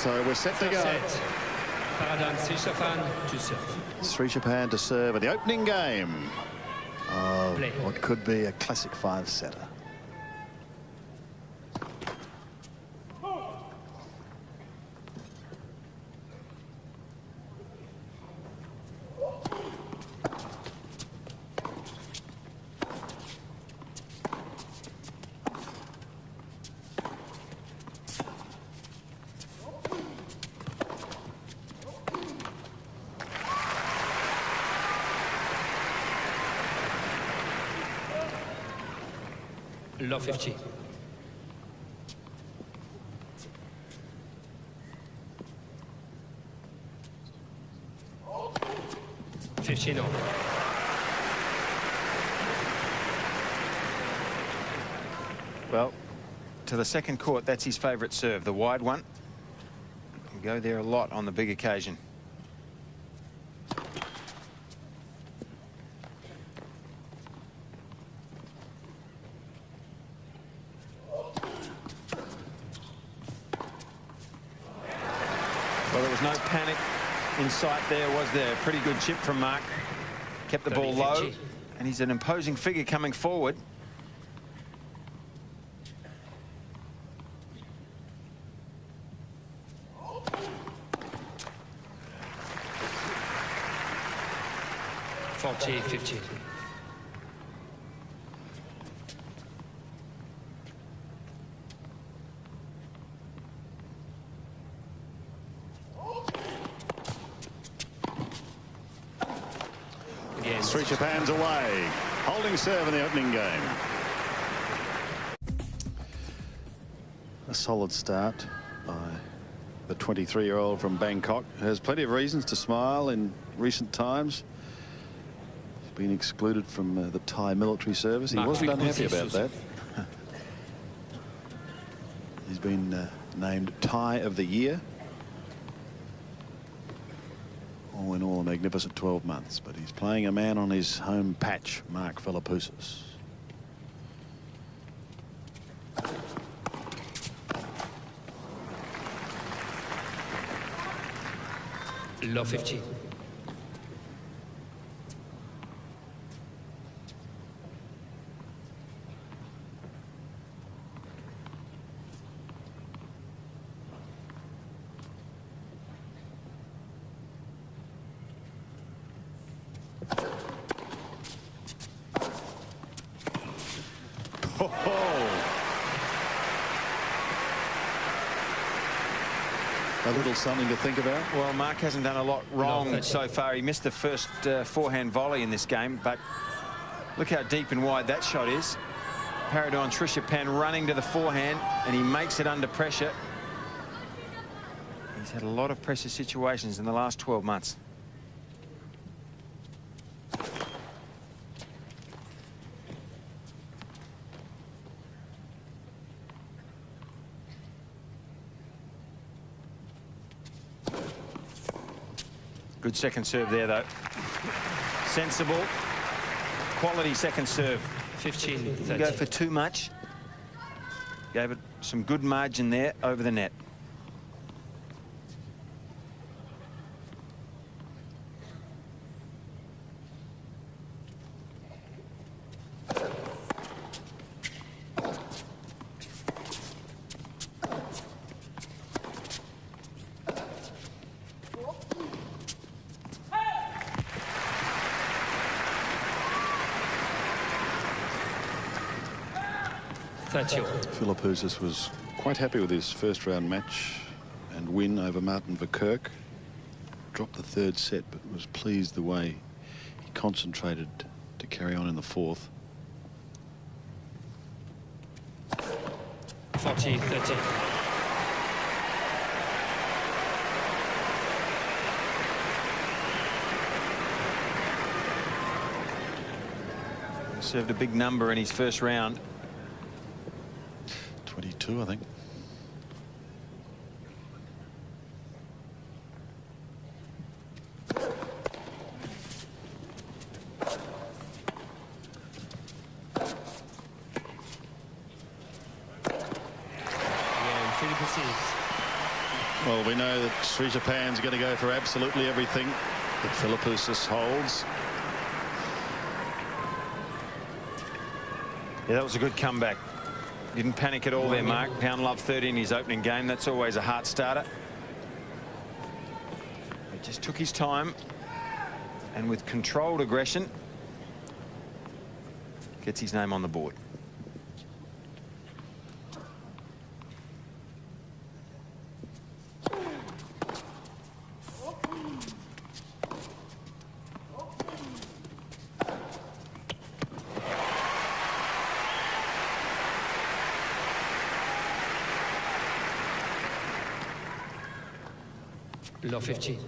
So we're set to go. Srichaphan to serve. Srichaphan to serve in the opening game of what could be a classic five-setter. Low 50. No. Well, to the second court, that's his favourite serve, the wide one. Can go there a lot on the big occasion. Well, there was no panic in sight there, was there? Pretty good chip from Mark. Kept the ball low, and he's an imposing figure coming forward. $40-50. Srichaphan's away, holding serve in the opening game. A solid start by the 23-year-old from Bangkok. Has plenty of reasons to smile in recent times. He's been excluded from the Thai military service. He wasn't unhappy about that. He's been named Thai of the Year. All in all, a magnificent 12 months, but he's playing a man on his home patch, Mark Philippoussis. Low 50. A little something to think about. Well, Mark hasn't done a lot wrong so far. He missed the first forehand volley in this game, but look how deep and wide that shot is. Paradon Srichaphan running to the forehand, and he makes it under pressure. He's had a lot of pressure situations in the last 12 months. Good second serve there, though. Sensible, quality second serve. 15. Didn't go for too much. Gave it some good margin there over the net. Philippoussis was quite happy with his first round match and win over Martin Verkerk. Dropped the third set, but was pleased the way he concentrated to carry on in the fourth. 40-30. Served a big number in his first round. 22, I think. Philippoussis. Well, we know that srichaphan's going to go for absolutely everything that Philippoussis holds. Yeah, that was a good comeback. Didn't panic at all there, Mark. Pound Love 30 in his opening game. That's always a heart starter. He just took his time and with controlled aggression gets his name on the board. Low 15.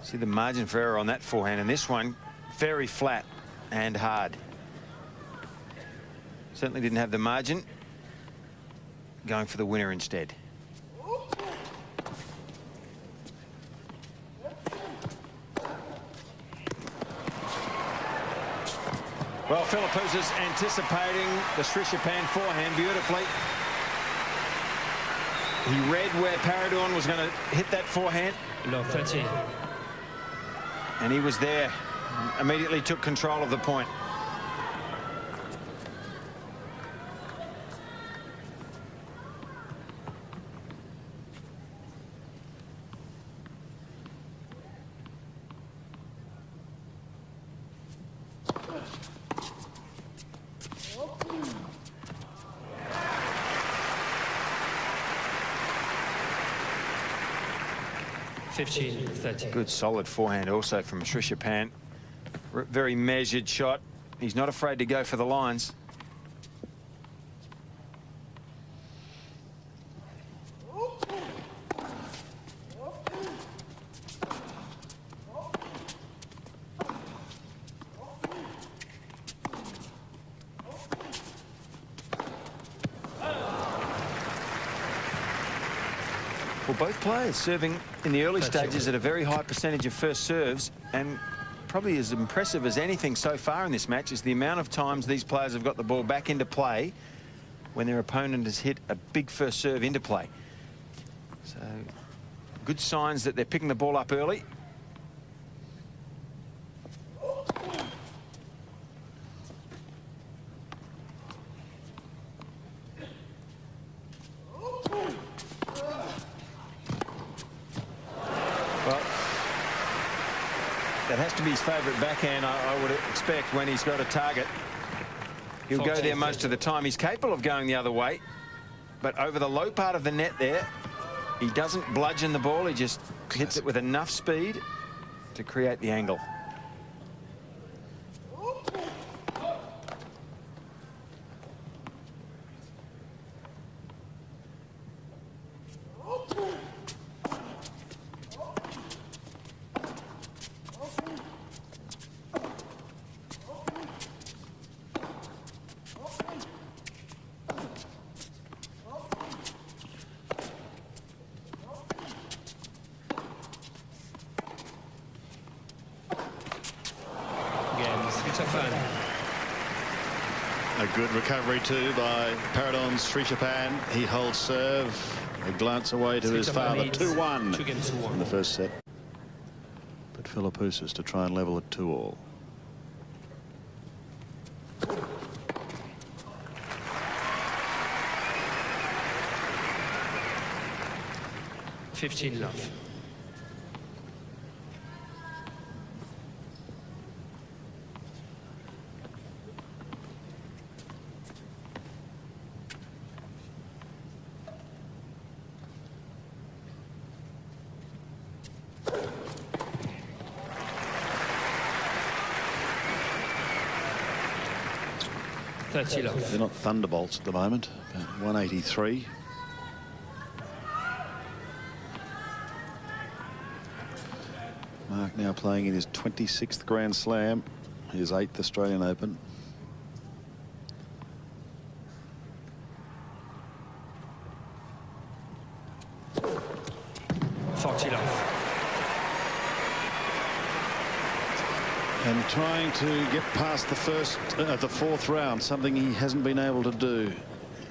See the margin for error on that forehand, and this one very flat and hard. Certainly didn't have the margin. Going for the winner instead. Well, Philippoussis anticipating the Srichaphan forehand beautifully. He read where Paradorn was going to hit that forehand. Low 13. And he was there. Immediately took control of the point. Good solid forehand also from Srichaphan. Very measured shot. He's not afraid to go for the lines. Well, both players serving in the early stages at a very high percentage of first serves, and probably as impressive as anything so far in this match is the amount of times these players have got the ball back into play when their opponent has hit a big first serve into play. So good signs that they're picking the ball up early. That has to be his favourite backhand, I would expect, when he's got a target. He'll go there most of the time. He's capable of going the other way, but over the low part of the net there, he doesn't bludgeon the ball. He just hits it with enough speed to create the angle. A good recovery too by Paradorn's Srichaphan. He holds serve. A glance away to his father. 2-1 in the first set. But Philippoussis to try and level it 2-all. Love. They're not thunderbolts at the moment. About 183. Mark now playing in his 26th Grand Slam, his 8th Australian Open. And trying to get past the fourth round, something he hasn't been able to do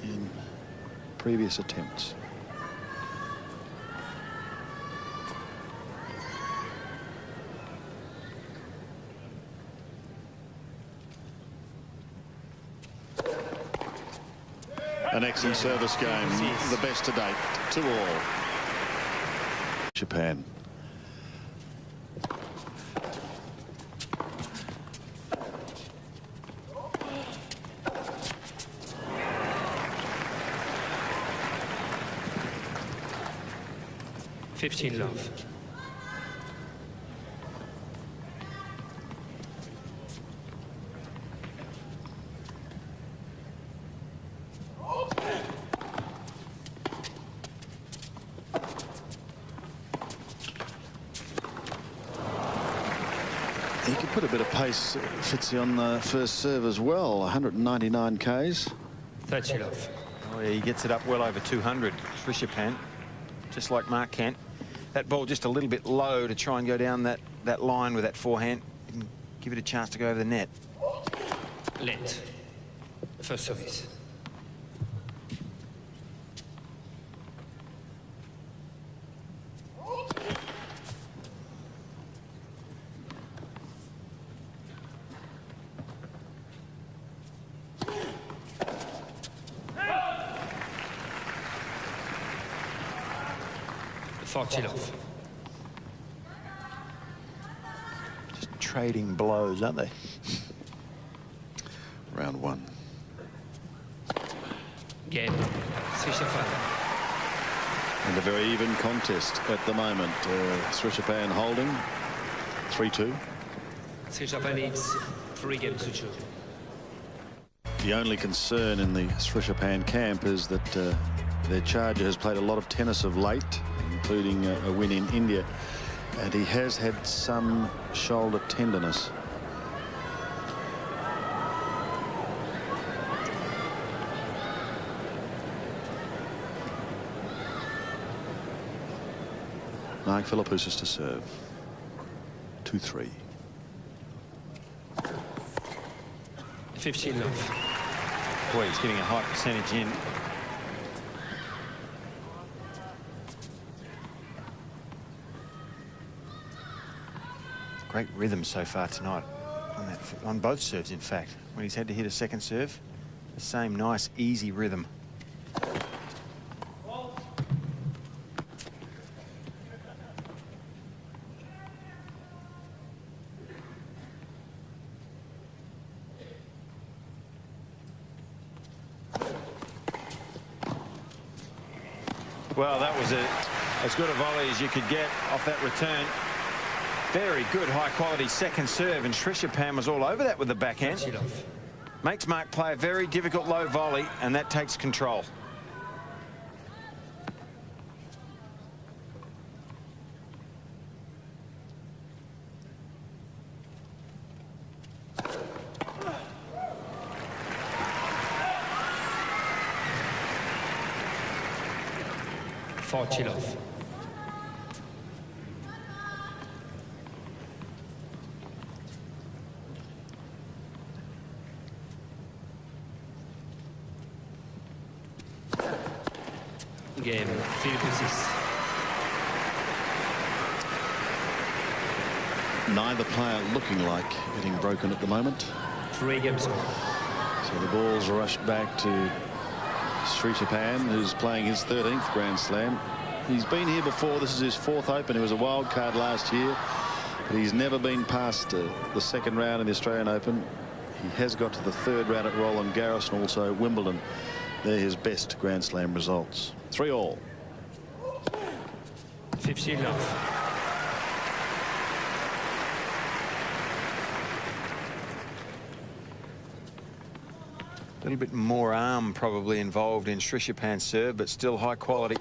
in previous attempts. An excellent service game, the best to date, 2-all. Japan. Love. He could put a bit of pace, Fitzy, on the first serve as well. 199 Ks. 30 love. Oh, yeah, he gets it up well over 200. Srichaphan, just like Mark Kent. That ball just a little bit low to try and go down that line with that forehand. Didn't give it a chance to go over the net. Let. First service. Love. Just trading blows, aren't they? Round one. Game. Srichaphan. And a very even contest at the moment. Srichaphan holding 3-2. Srichaphan needs 3 games to 2. The only concern in the Srichaphan camp is that their charger has played a lot of tennis of late, including a win in India, and he has had some shoulder tenderness. Mark Philippoussis to serve. 2-3. 15 love. Boy, he's getting a high percentage in. Great rhythm so far tonight on both serves, in fact. When he's had to hit a second serve, the same nice, easy rhythm. Well, that was as good a volley as you could get off that return. Very good, high-quality second serve, and Srichaphan was all over that with the backhand. Makes Mark play a very difficult low volley, and that takes control. Love. Game. Philippoussis. Neither player looking like getting broken at the moment. 3 games. So the ball's rushed back to Srichaphan, who's playing his 13th Grand Slam. He's been here before. This is his 4th Open. He was a wild card last year, but he's never been past the second round in the Australian Open. He has got to the 3rd round at Roland Garros and also Wimbledon. They're his best Grand Slam results. 3-all. 15 love. A little bit more arm probably involved in Srichaphan's serve, but still high quality.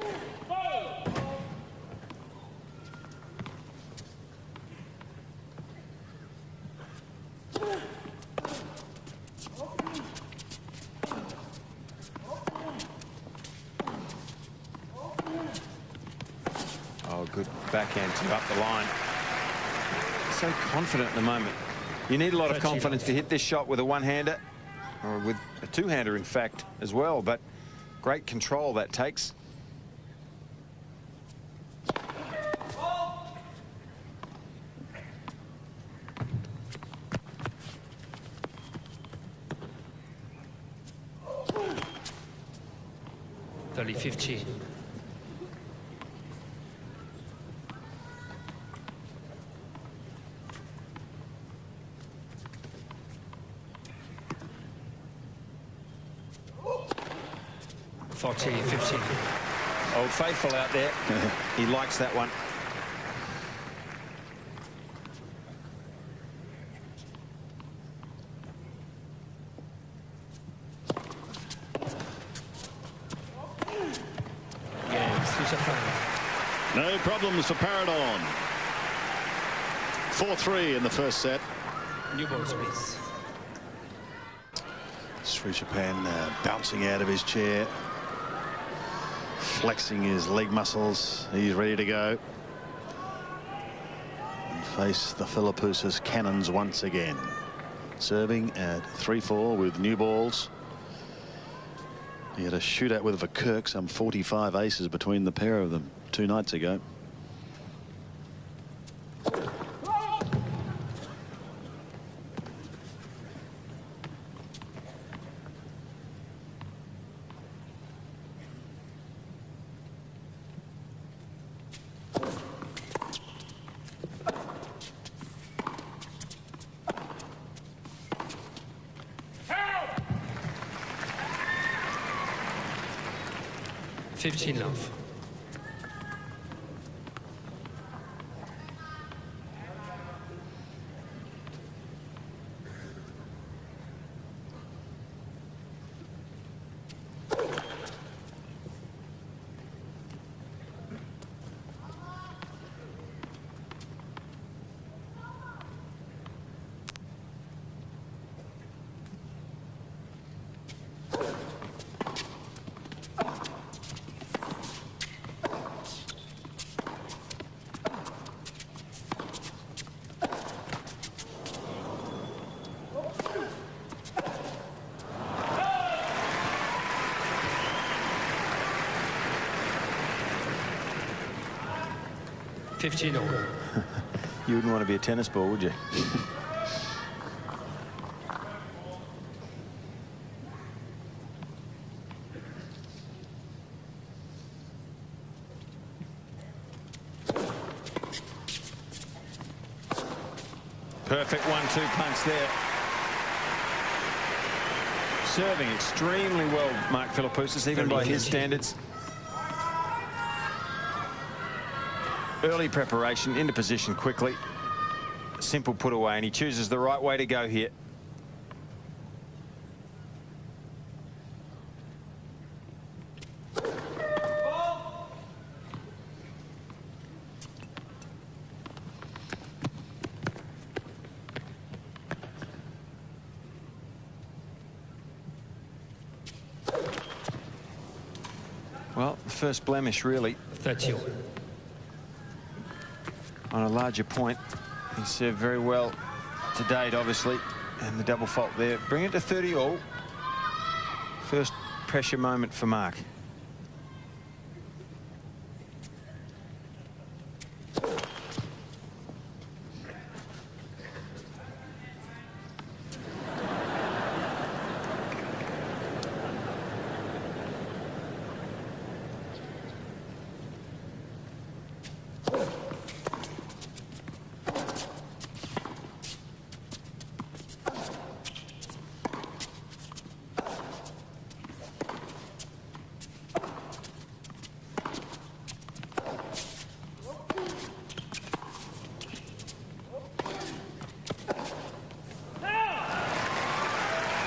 Oh, good backhand to up the line. So confident at the moment. You need a lot of confidence to hit this shot with a one-hander, or with a two-hander, in fact, as well. But great control that takes. Only 15. Old Faithful out there. He likes that one. No problems for Paradon. 4-3 in the first set. New balls, please. Srichaphan bouncing out of his chair, flexing his leg muscles. He's ready to go and face the Philippoussis cannons once again. Serving at 3-4 with new balls. He had a shootout with Verkerk, some 45 aces between the pair of them 2 nights ago. Love. You wouldn't want to be a tennis ball, would you? Perfect 1-2 punch there. Serving extremely well, Mark Philippoussis, even by his standards. Early preparation, into position quickly. Simple put away, and he chooses the right way to go here. Well, the first blemish, really. 30. On a larger point, he served very well to date, obviously, and the double fault there. Bring it to 30 all. First pressure moment for Mark.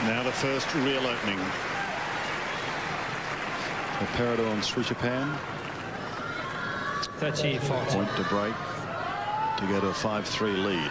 Now the first real opening. So Parador and Srichaphan. 30-40. Point to break to go to a 5-3 lead.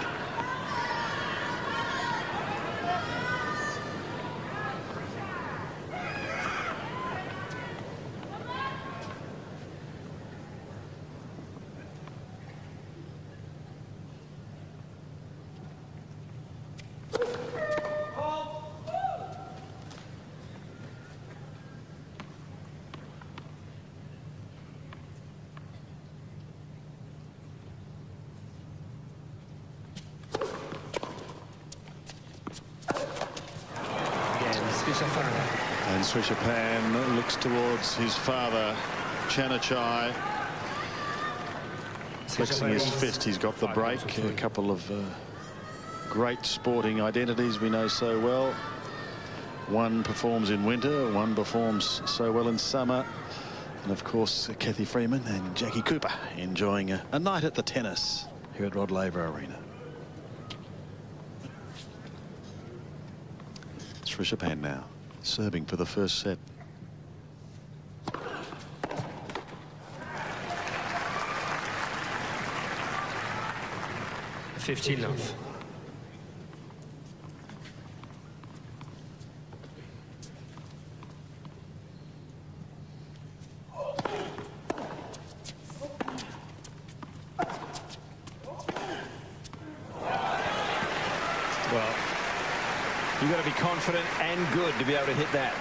srichaphan. And Srichaphan looks towards his father, Chanachai. Flexing his fist, he's got the break. A couple of great sporting identities we know so well. One performs in winter, one performs so well in summer. And of course, Kathy Freeman and Jackie Cooper enjoying a night at the tennis here at Rod Laver Arena. Srichaphan now serving for the first set. Love. Well, you've got to be confident and good to be able to hit that.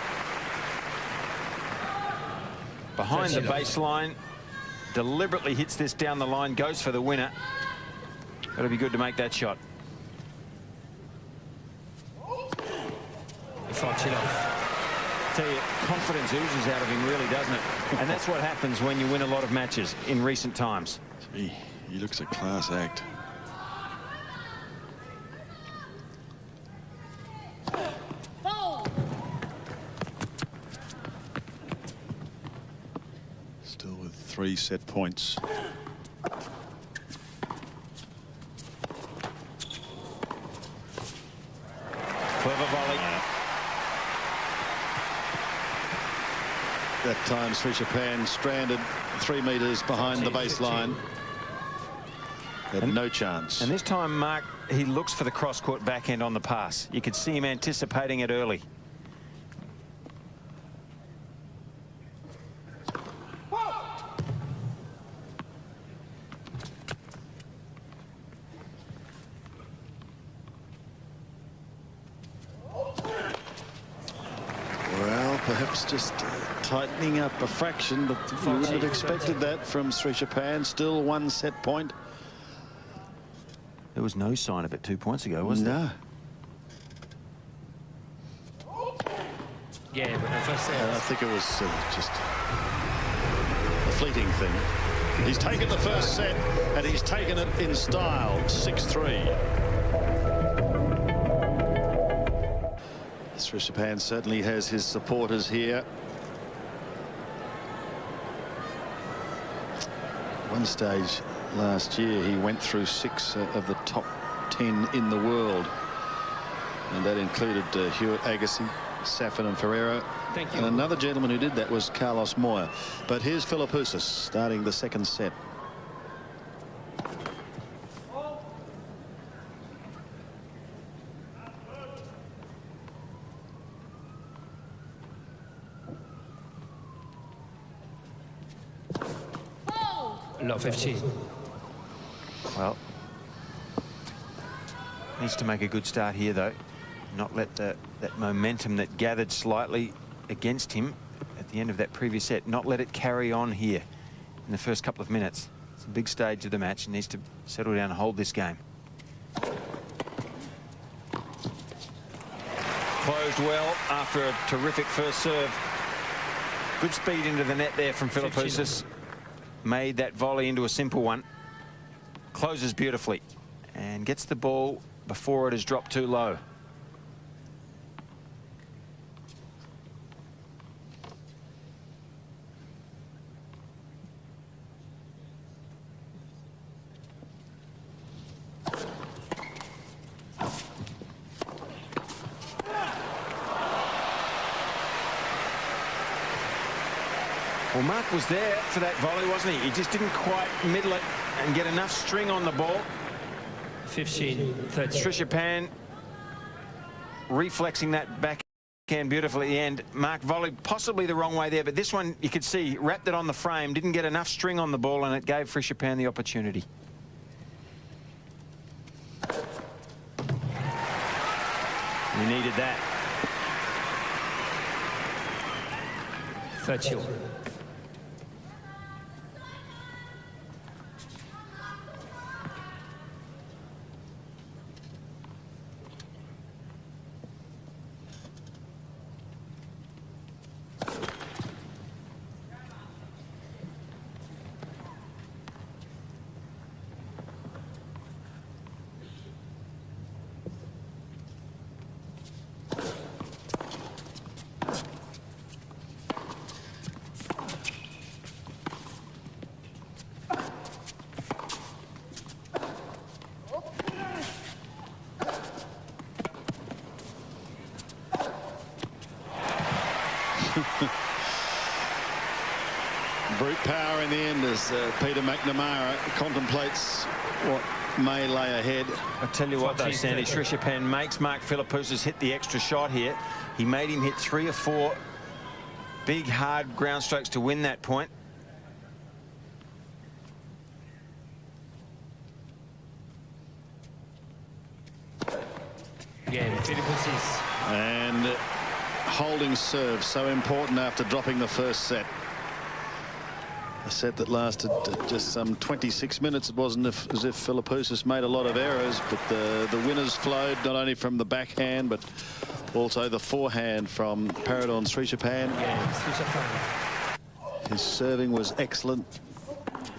Behind the baseline, deliberately hits this down the line, goes for the winner. Got to be good to make that shot. Tell you, confidence oozes out of him, really, doesn't it? And that's what happens when you win a lot of matches in recent times. Gee, he looks a class act. Still with 3 set points. Clever volley. That time Srichaphan stranded 3 metres behind the baseline. Had no chance. And this time, Mark, he looks for the cross-court backhand on the pass. You could see him anticipating it early. Perhaps just tightening up a fraction, but you wouldn't have expected that from Srichaphan. Still 1 set point. There was no sign of it 2 points ago, was there? No. Yeah, but the first set. I think it was just a fleeting thing. He's taken the first set, and he's taken it in style, 6-3. Srichaphan certainly has his supporters here. One stage last year, he went through 6 of the top 10 in the world. And that included Hewitt, Agassi, Safin and Ferreira. Thank you. And another gentleman who did that was Carlos Moya. But here's Philippoussis starting the 2nd set. Love 15. Well, needs to make a good start here, though. Not let that momentum that gathered slightly against him at the end of that previous set, not let it carry on here in the first couple of minutes. It's a big stage of the match. He needs to settle down and hold this game. Closed well after a terrific first serve. Good speed into the net there from Philippoussis. Made that volley into a simple one. Closes beautifully and gets the ball before it has dropped too low. Well, Mark was there for that volley, wasn't he? He just didn't quite middle it and get enough string on the ball. 15, 30. Srichaphan reflexing that backhand beautifully at the end. Mark volleyed possibly the wrong way there, but this one you could see wrapped it on the frame, didn't get enough string on the ball, and it gave Srichaphan the opportunity. He needed that. 31. Brute power in the end as Peter McNamara contemplates what may lay ahead. I tell you what, though, Sandy, Srichaphan makes Mark Philippoussis hit the extra shot here. He made him hit 3 or 4 big, hard ground strokes to win that point. Again, Philippoussis. And holding serve, so important after dropping the first set. A set that lasted just some 26 minutes. It wasn't as if Philippoussis made a lot of errors, but the winners flowed not only from the backhand, but also the forehand from Paradon Srichaphan. Yeah, Srichaphan. His serving was excellent.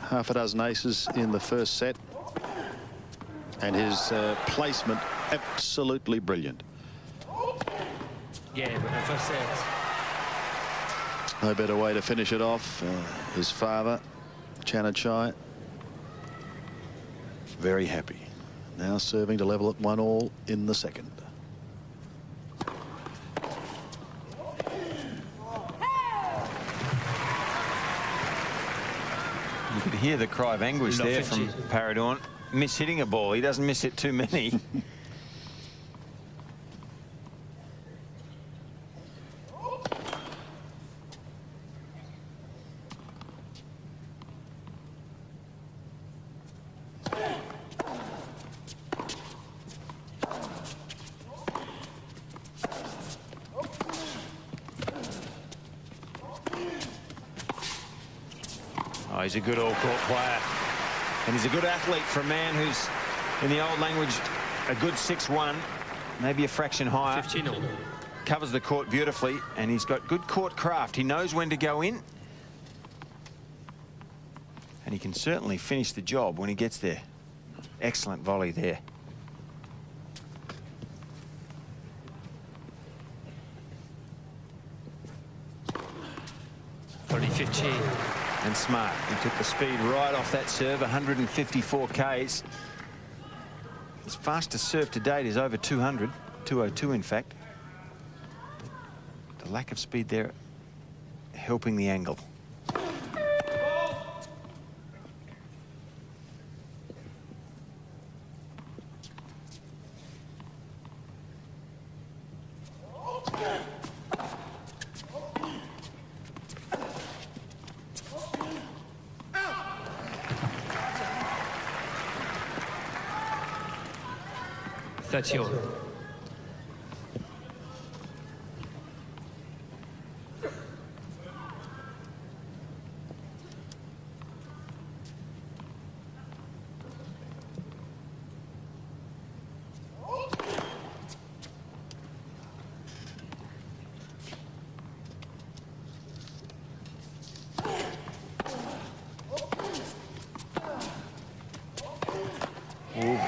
Half a dozen aces in the first set. And his placement absolutely brilliant. Yeah, but the first set. No better way to finish it off. His father, Chanachai, very happy. Now serving to level at 1-all in the second. You could hear the cry of anguish there from Paradon. Miss-hitting a ball. He doesn't miss it too many. Oh, he's a good all-court player. And he's a good athlete for a man who's, in the old language, a good 6'1", maybe a fraction higher. 15-all. Covers the court beautifully, and he's got good court craft. He knows when to go in. And he can certainly finish the job when he gets there. Excellent volley there. Volley 15. And smart. He took the speed right off that serve, 154 Ks. His fastest serve to date is over 200, 202 in fact. The lack of speed there helping the angle. That's yours.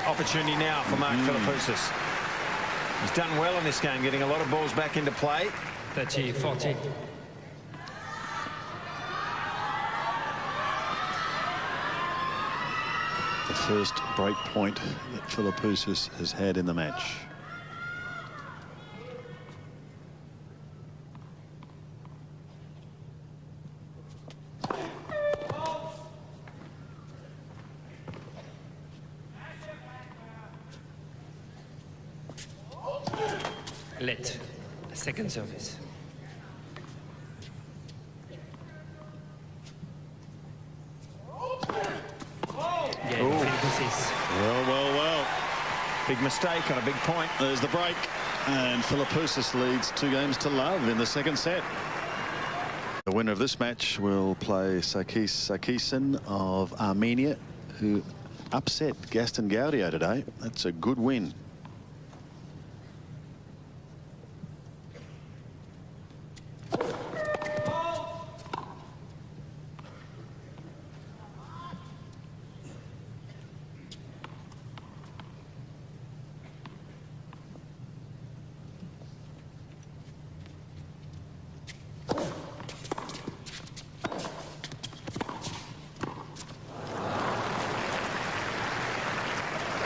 Opportunity now for Mark Philippoussis. He's done well in this game, getting a lot of balls back into play. 30-14. The first break point that Philippoussis has had in the match. Let. Second service. Yeah, Philippoussis. Well. Big mistake on a big point. There's the break. And Philippoussis leads 2-0 in the second set. The winner of this match will play Sarkis Sarkisian of Armenia, who upset Gaston Gaudio today. That's a good win.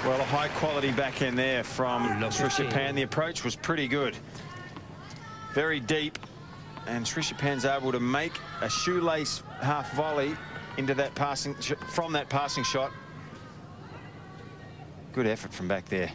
Well, a high-quality backhand there from Srichaphan. The approach was pretty good. Very deep. and Srichaphan's able to make a shoelace half volley into that from that passing shot. Good effort from back there.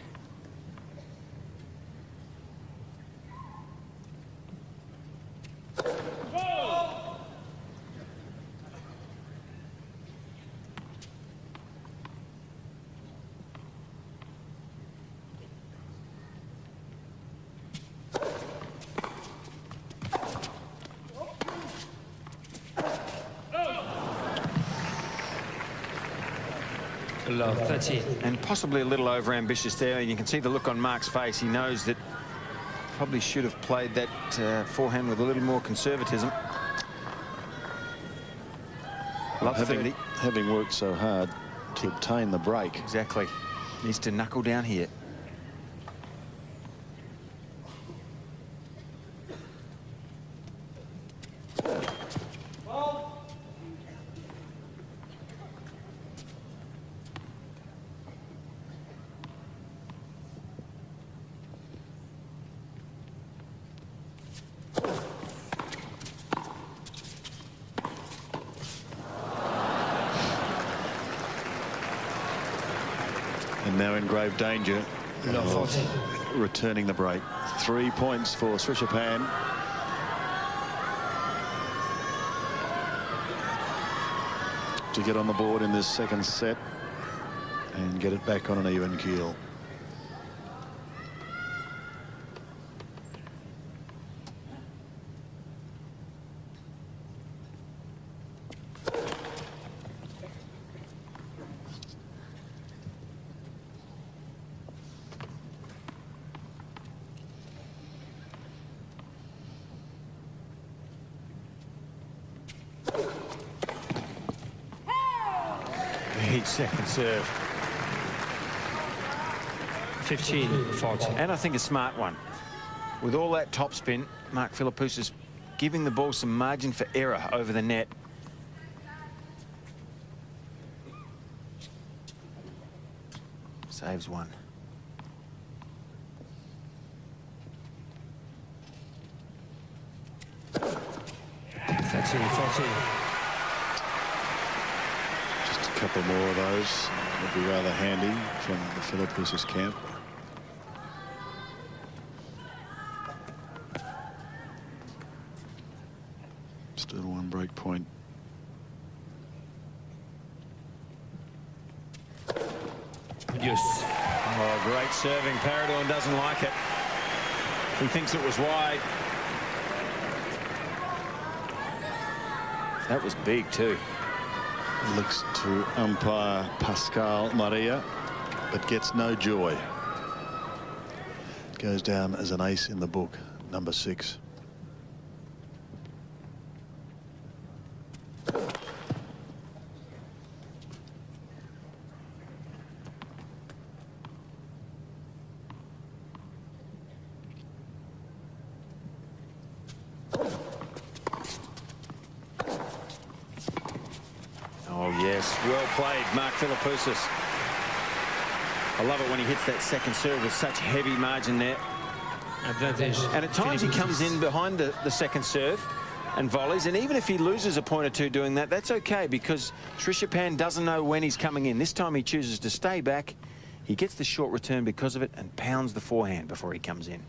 Love 13. And possibly a little over-ambitious there, and you can see the look on Mark's face. He knows that probably should have played that forehand with a little more conservatism. Love 30. Having worked so hard to obtain the break. Exactly. Needs to knuckle down here. And now in grave danger of returning the break. 3 points for Srichaphan. To get on the board in this second set and get it back on an even keel. Big second serve. 15-14. And I think a smart one. With all that topspin, Mark Philippoussis giving the ball some margin for error over the net. Saves one. A couple more of those would be rather handy from the Philippoussis camp. Still one break point. Yes. Oh, great serving. Paradorn doesn't like it. He thinks it was wide. That was big too. Looks to umpire Pascal Maria, but gets no joy. Goes down as an ace in the book, number 6. Oh, yes. Well played, Mark Philippoussis. I love it when he hits that second serve with such heavy margin there. Advantage. And at times he comes in behind the second serve and volleys, and even if he loses a point or two doing that, that's okay, because Srichaphan doesn't know when he's coming in. This time he chooses to stay back. He gets the short return because of it and pounds the forehand before he comes in.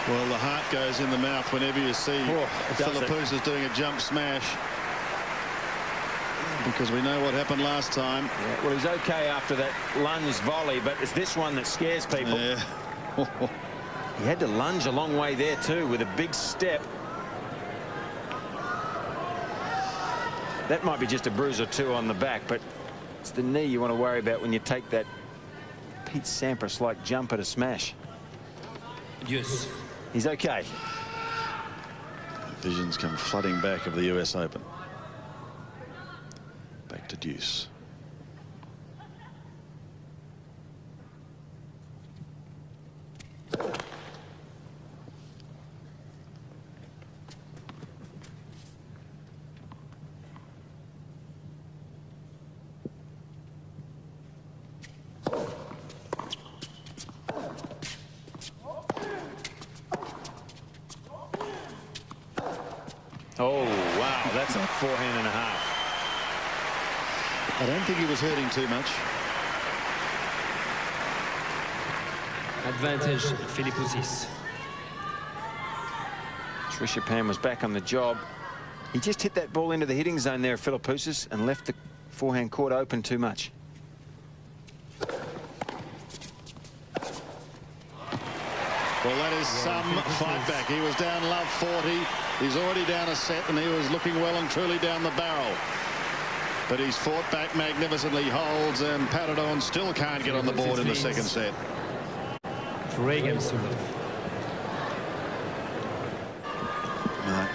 Well, the heart goes in the mouth whenever you see Philippoussis doing a jump smash, because we know what happened last time. Yeah, well, he's okay after that lunge volley, but it's this one that scares people. Yeah. He had to lunge a long way there too with a big step. That might be just a bruise or two on the back, but it's the knee you want to worry about when you take that Pete Sampras-like jumper to smash. Yes. He's okay. Visions come flooding back of the US Open. Back to deuce. that's a forehand and a half. I don't think he was hurting too much. Advantage, Philippoussis. Srichaphan was back on the job. He just hit that ball into the hitting zone there, Philippoussis, and left the forehand court open too much. Well, that is some fight back. He was down love 40. He's already down a set, and he was looking well and truly down the barrel. But he's fought back magnificently, holds, and Paradon still can't get on the board in the second set.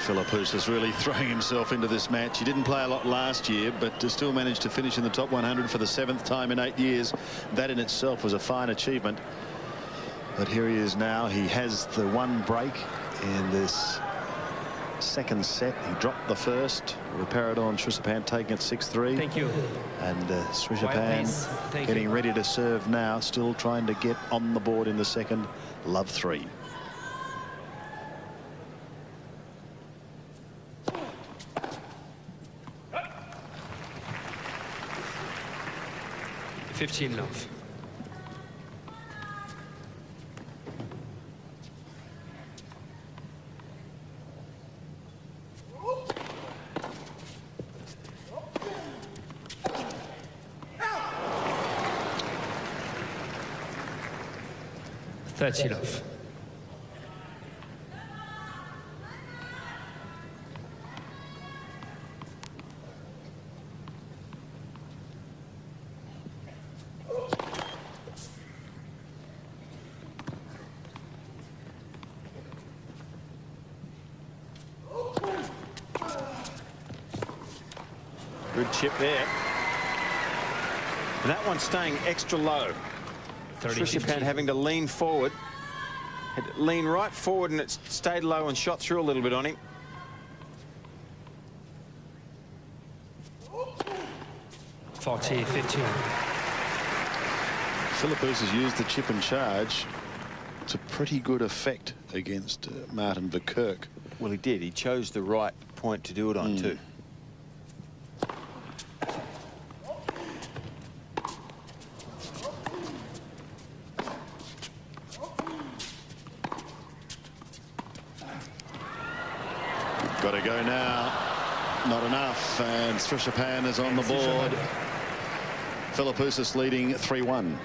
Philippoussis really throwing himself into this match. He didn't play a lot last year, but still managed to finish in the top 100 for the 7th time in 8 years. That in itself was a fine achievement. But here he is now. He has the one break in this second set. He dropped the first with Paradon Srichaphan taking it 6-3. Thank you. And Srichaphan getting ready to serve now, still trying to get on the board in the second. Love 3. $15 love. $30 love. Good chip there. And that one's staying extra low. Srichaphan having to lean forward. Had to lean right forward and it stayed low and shot through a little bit on him. $40-15. Philippoussis used the chip and charge to pretty good effect against Martin Verkerk. Well, he did. He chose the right point to do it on too. Got to go now. Not enough. And Srichaphan is on the board. Philippoussis leading 3-1.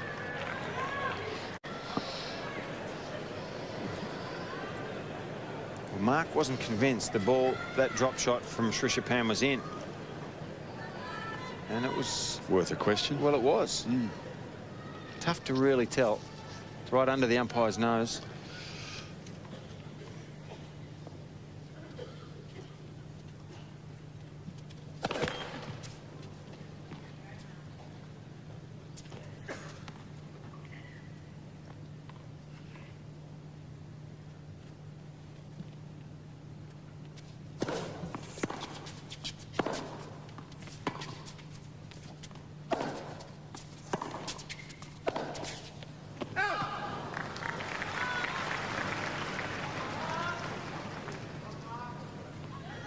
Well, Mark wasn't convinced the ball, that drop shot from Srichaphan was in. And it was... Worth a question. Well, it was. Tough to really tell. It's right under the umpire's nose.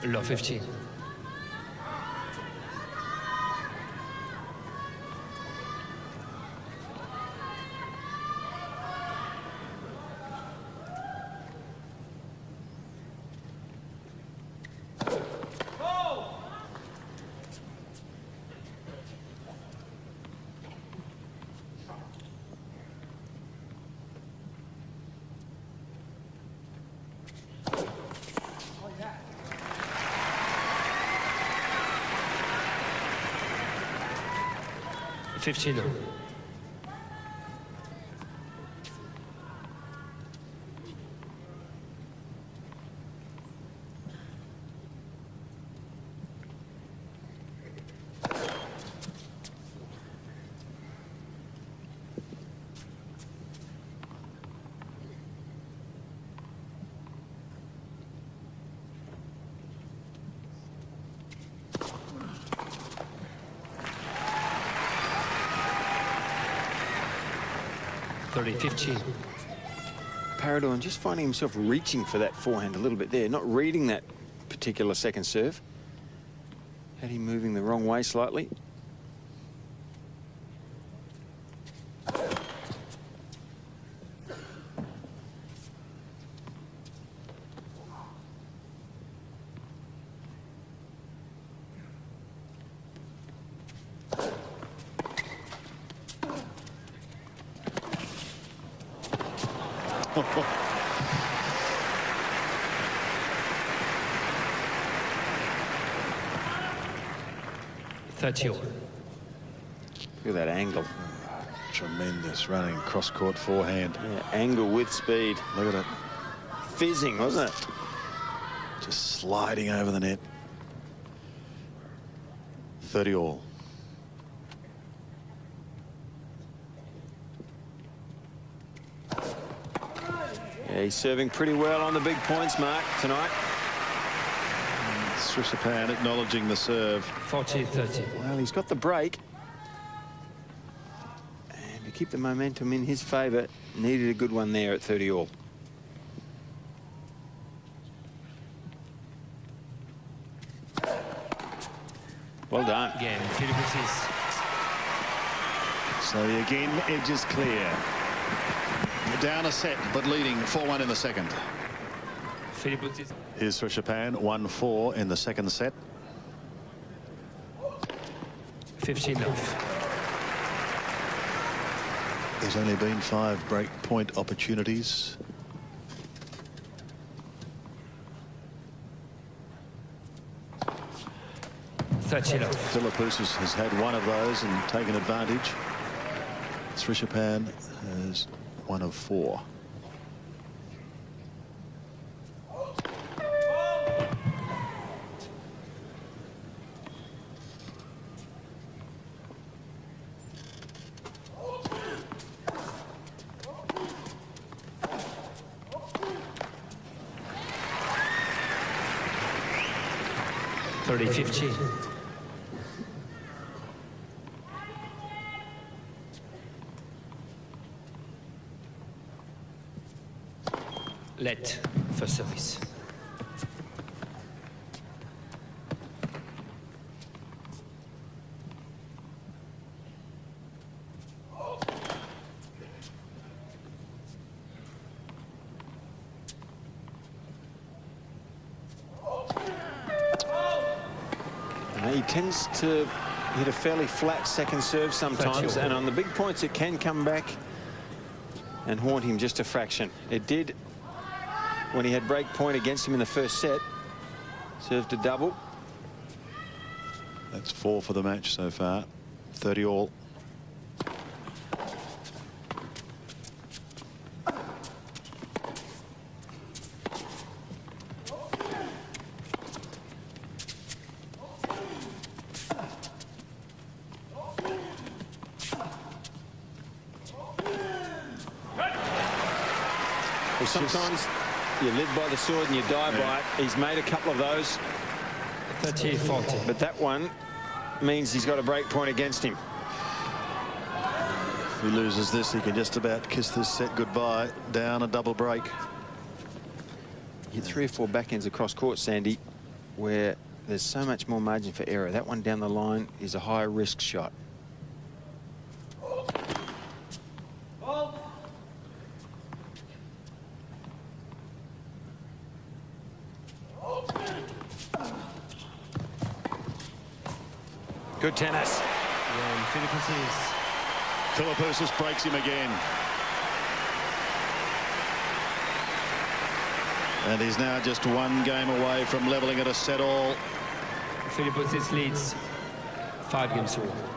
Low 15. $15. $30-15. Paradon just finding himself reaching for that forehand a little bit there, not reading that particular second serve. Had him moving the wrong way slightly. Look at that angle. Tremendous running cross-court forehand. Yeah, angle with speed. Look at it. Fizzing, wasn't it? Just sliding over the net. 30 all. Yeah, he's serving pretty well on the big points mark tonight. Srichaphan acknowledging the serve. 40-30. Well, he's got the break. And to keep the momentum in his favour, needed a good one there at 30 all. Well done. Again, Philippoussis. So he again edges clear. Down a set, but leading 4-1 in the second. Philippoussis. Here's Srichaphan, 1-4 in the second set. 15 love. There's only been 5 break point opportunities. Philippoussis has had one of those and taken advantage. Srichaphan has 1 of 4. Let for service. He tends to hit a fairly flat second serve sometimes, and on the big points it can come back and haunt him just a fraction. It did when he had break point against him in the first set. Served a double. That's 4 for the match so far. 30 all. Sometimes you live by the sword and you die by it. He's made a couple of those. 30-40. But that one means he's got a break point against him. If he loses this, he can just about kiss this set goodbye. Down a double break. Hit 3 or 4 backhands across court, Sandy, where there's so much more margin for error. That one down the line is a high risk shot. Good tennis. Yeah, Philippoussis breaks him again. And he's now just 1 game away from levelling at a set all. Philippoussis leads 5 games to 1.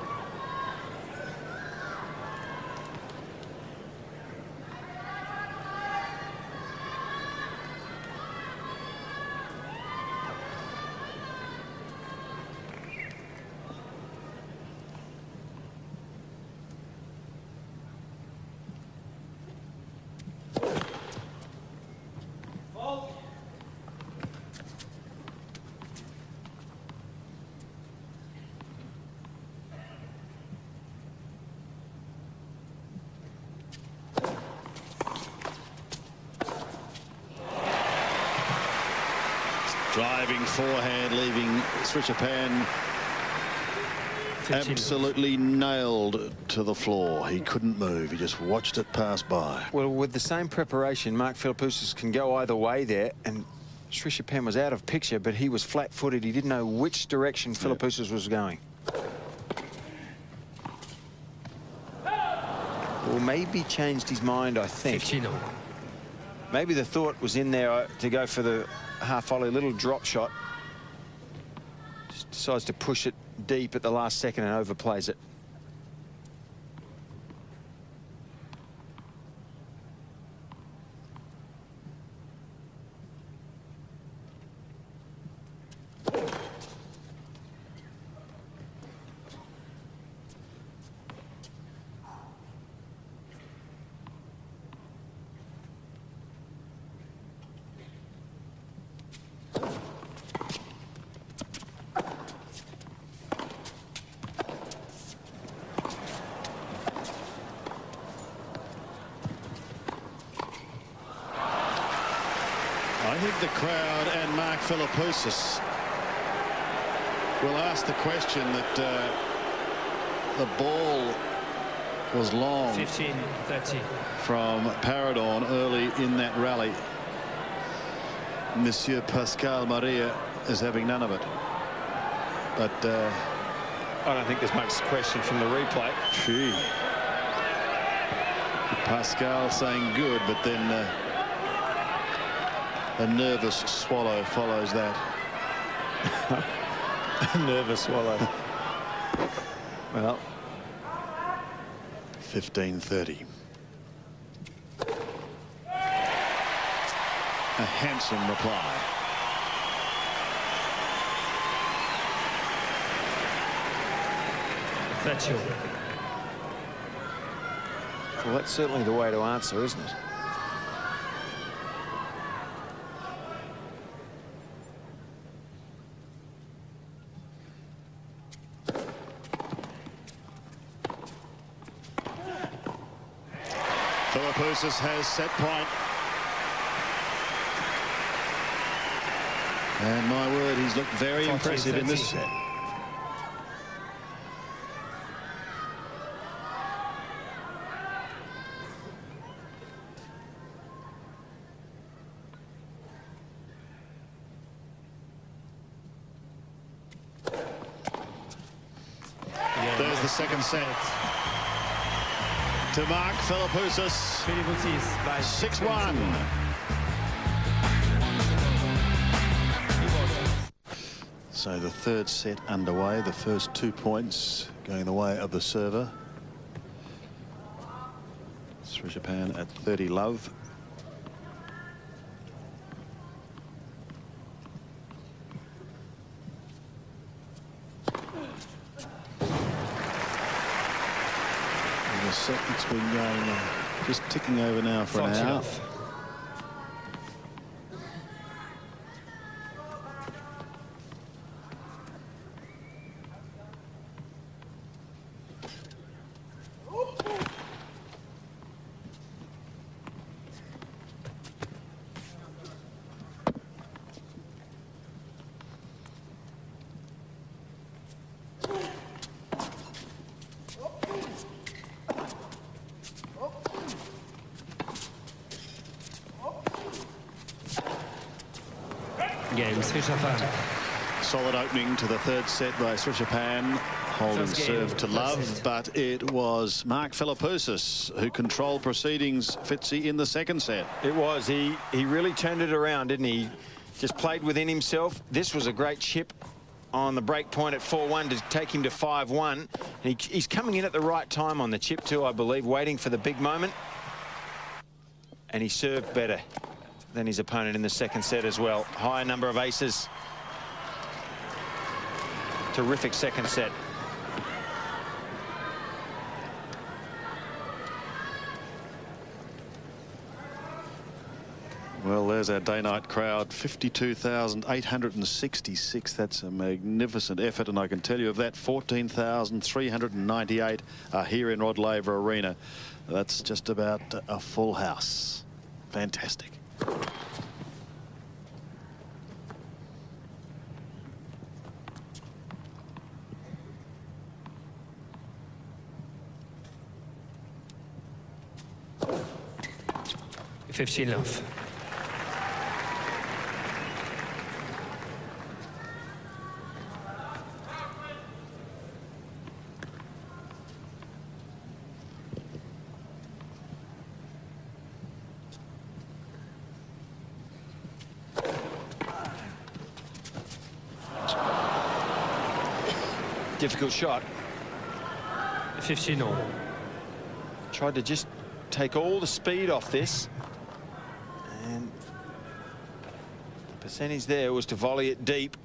Driving forehand, leaving Srichaphan absolutely nailed to the floor. He couldn't move. He just watched it pass by. Well, with the same preparation, Mark Philippoussis can go either way there, and Srichaphan was out of picture, but he was flat-footed. He didn't know which direction Philippoussis was going. Well, maybe changed his mind, I think. 15. Maybe the thought was in there to go for the half volley, little drop shot. Just decides to push it deep at the last second and overplays it. I think the crowd and Mark Philippoussis will ask the question that the ball was long 15-30 from Paradorn early in that rally. Monsieur Pascal Maria is having none of it. But I don't think there's much question from the replay. Gee. Pascal saying good, but then a nervous swallow follows that. A nervous swallow. Well, 15-30. A handsome reply. Well, that's certainly the way to answer, isn't it? Philippoussis has set point. And my word, he's looked very impressive in this set. There's the second set. To Mark Philippoussis, 6-1. So the third set underway, the first 2 points going the way of the server. Srichaphan at 30 love. The set that's been going just ticking over now for an hour. Game, Srichaphan. Solid opening to the third set by Srichaphan. Hold and serve to love, but it was Mark Philippoussis who controlled proceedings, Fitzy, in the second set. It was. He really turned it around, didn't he? Just played within himself. This was a great chip on the break point at 4-1 to take him to 5-1. He's coming in at the right time on the chip too, I believe, waiting for the big moment. And he served better than his opponent in the second set as well. Higher number of aces. Terrific second set. Well, there's our day-night crowd, 52,866. That's a magnificent effort, and I can tell you of that, 14,398 are here in Rod Laver Arena. That's just about a full house. Fantastic. 15 love. Difficult shot. 15 all. Tried to just take all the speed off this. And the percentage there was to volley it deep.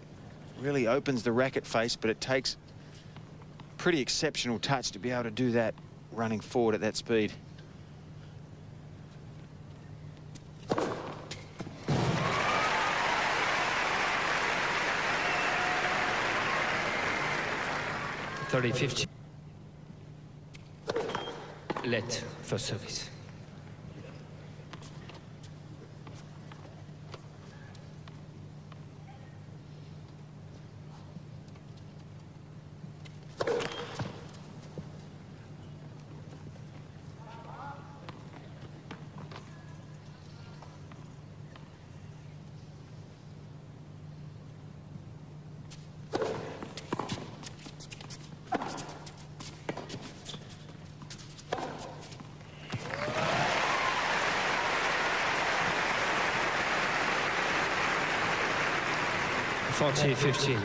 Really opens the racket face, but it takes pretty exceptional touch to be able to do that running forward at that speed. $30-15. Let first service. $40-15.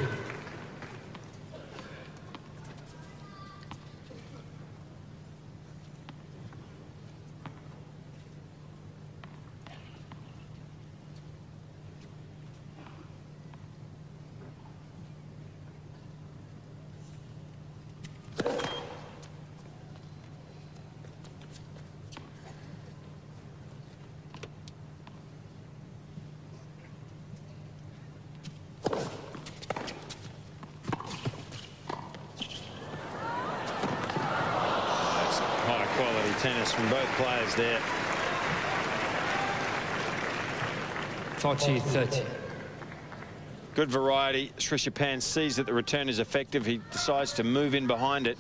Quality tennis from both players there. 40-30. Good variety. Srichaphan sees that the return is effective. He decides to move in behind it.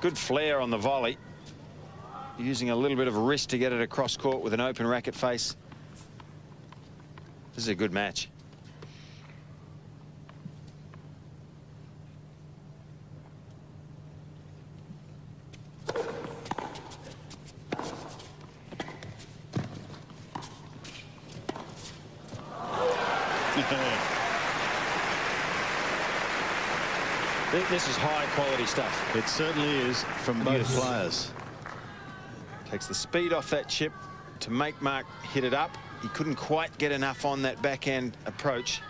Good flair on the volley. Using a little bit of wrist to get it across court with an open racket face. This is a good match. This is high quality stuff. It certainly is from both players. Takes the speed off that chip to make Mark hit it up. He couldn't quite get enough on that backhand approach.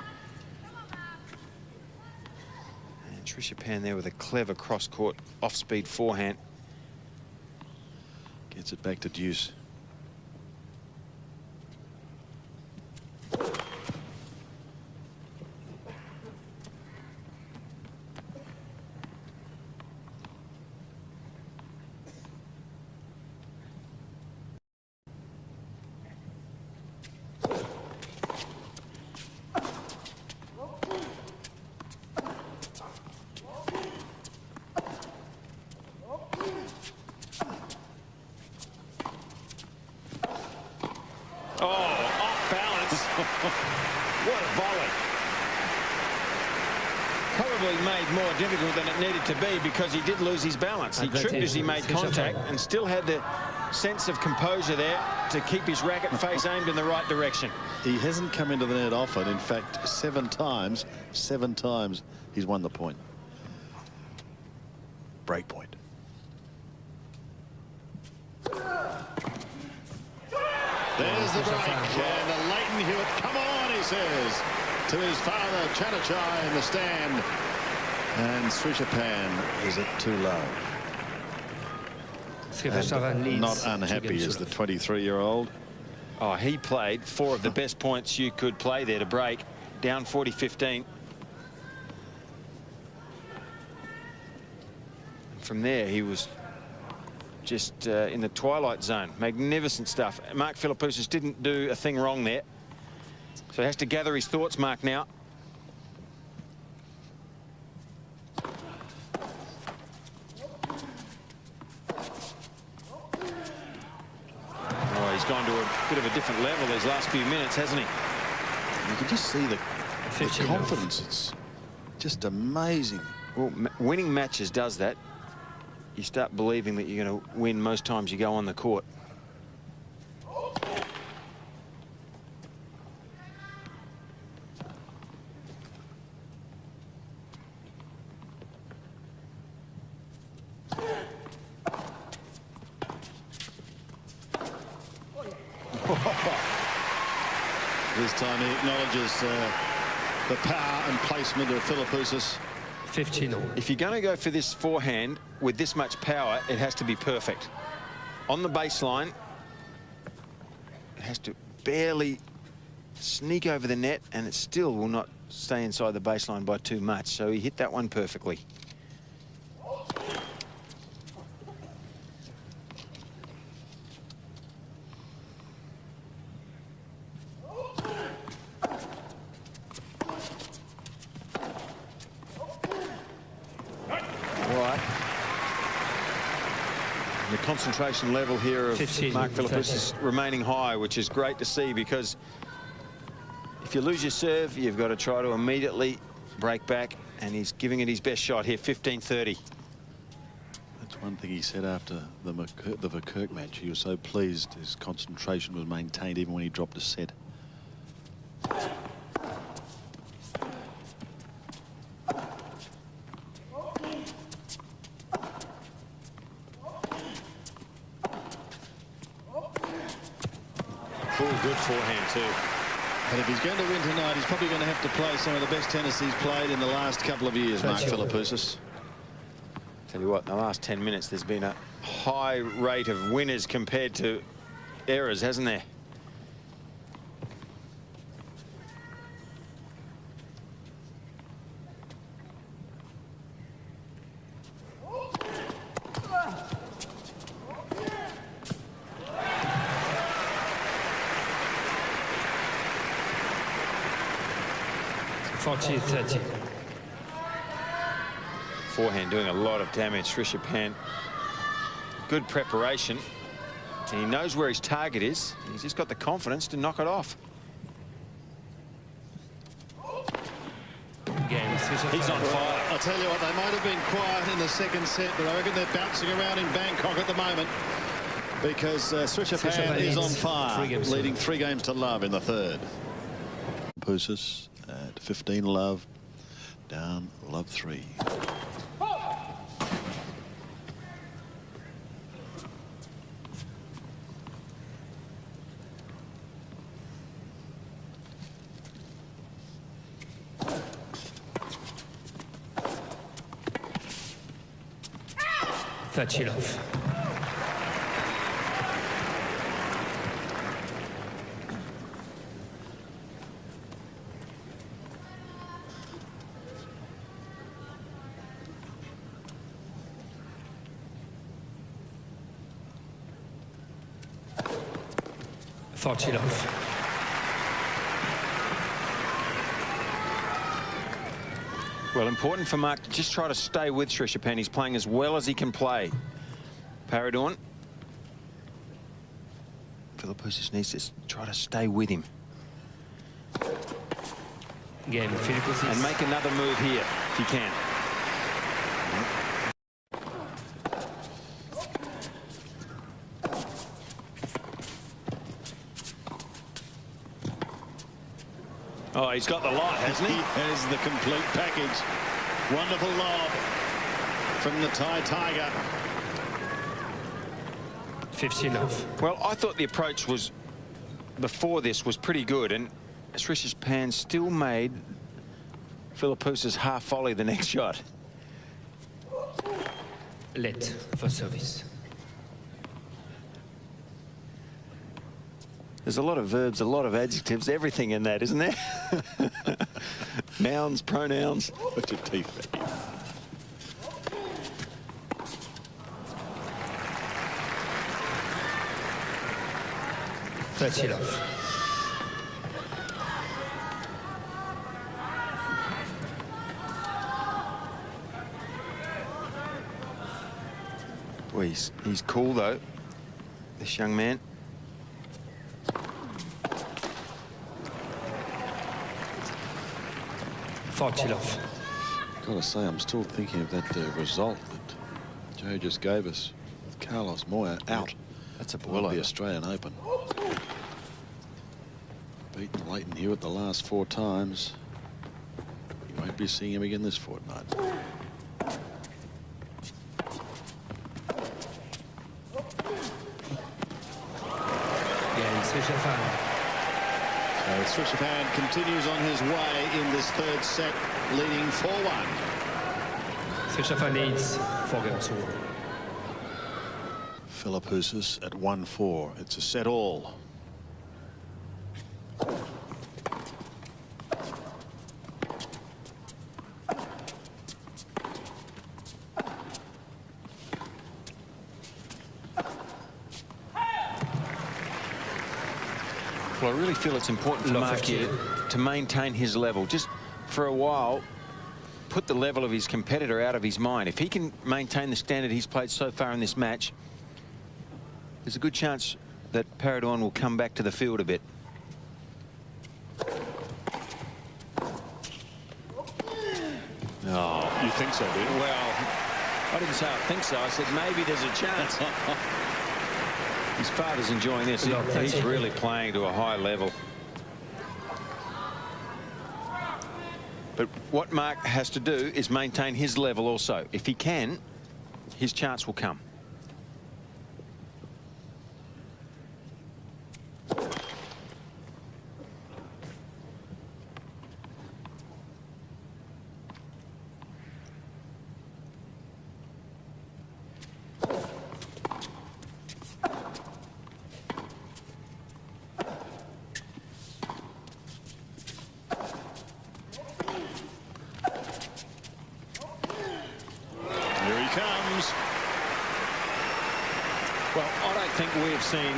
And Srichaphan there with a clever cross-court off-speed forehand. Gets it back to deuce. What a volley. Probably made more difficult than it needed to be because he did lose his balance. He tripped as he made contact and still had the sense of composure there to keep his racket face aimed in the right direction. He hasn't come into the net often. In fact, seven times he's won the point. Break point. There's the break, and the Leighton Hewitt, come on, he says, to his father, Chanachai, in the stand. And Srichaphan is it too low? And not unhappy is the 23-year-old. Oh, he played four of the best points you could play there to break. Down 40-15. From there, he was just in the twilight zone. Magnificent stuff. Mark Philippoussis didn't do a thing wrong there. So he has to gather his thoughts, Mark, now. Oh, he's He's gone to a bit of a different level these last few minutes, hasn't he? You can just see the confidence. It's just amazing. Well, winning matches does that. You start believing that you're going to win most times you go on the court. This time he acknowledges the power and placement of Philippoussis. 15 all. If you're going to go for this forehand with this much power, it has to be perfect. On the baseline, it has to barely sneak over the net, and it still will not stay inside the baseline by too much. So he hit that one perfectly. The concentration level here of Mark Philippoussis is remaining high, which is great to see, because if you lose your serve, you've got to try to immediately break back, and he's giving it his best shot here, 15-30. That's one thing he said after the Verkerk match. He was so pleased his concentration was maintained even when he dropped a set. Good forehand too. But if he's going to win tonight, he's probably going to have to play some of the best tennis he's played in the last couple of years, Mark Philippoussis. Tell you what, in the last 10 minutes, there's been a high rate of winners compared to errors, hasn't there? Forehand doing a lot of damage. Srichaphan, good preparation, and he knows where his target is. He's just got the confidence to knock it off. He's on fire. I'll tell you what, they might have been quiet in the second set, but I reckon they're bouncing around in Bangkok at the moment, because Srichaphan is on fire, leading 3 games to love in the third. Philippoussis at 15 love, down love 3. Tachilov. Well, important for Mark to just try to stay with Srichaphan. He's playing as well as he can play. Paradorn. Philippoussis needs to try to stay with him. Game, Philippoussis. And make another move here, if you can. Oh, he's got the lot, hasn't he? He has the complete package. Wonderful lob from the Thai Tiger. 15 off. Well, I thought the approach was, before this, was pretty good, and Srichaphan still made Philippoussis half volley the next shot. Let for service. There's a lot of verbs, a lot of adjectives, everything in that, isn't there? Nouns, pronouns. Put your teeth back in. Tachilov. Boy, he's cool, though, this young man. 40 love. Got to say, I'm still thinking of that result that Joe just gave us. With Carlos Moya out. That's a boil. The Australian Open. Beaten Leighton Hewitt the last 4 times. You won't be seeing him again this fortnight. Srichaphan. So Srichaphan continues on his way in this third set, leading 4-1. Srichaphan leads 4-2. Philippoussis at 1-4. It's a set all. Well, I really feel it's important for Mark here to maintain his level. Just for a while, put the level of his competitor out of his mind. If he can maintain the standard he's played so far in this match, there's a good chance that Paradorn will come back to the field a bit. Oh, you think so, do you? Well, I didn't say I think so. I said maybe there's a chance. His father's enjoying this. He's really playing to a high level. But what Mark has to do is maintain his level also. If he can, his chance will come. Well, I don't think we've seen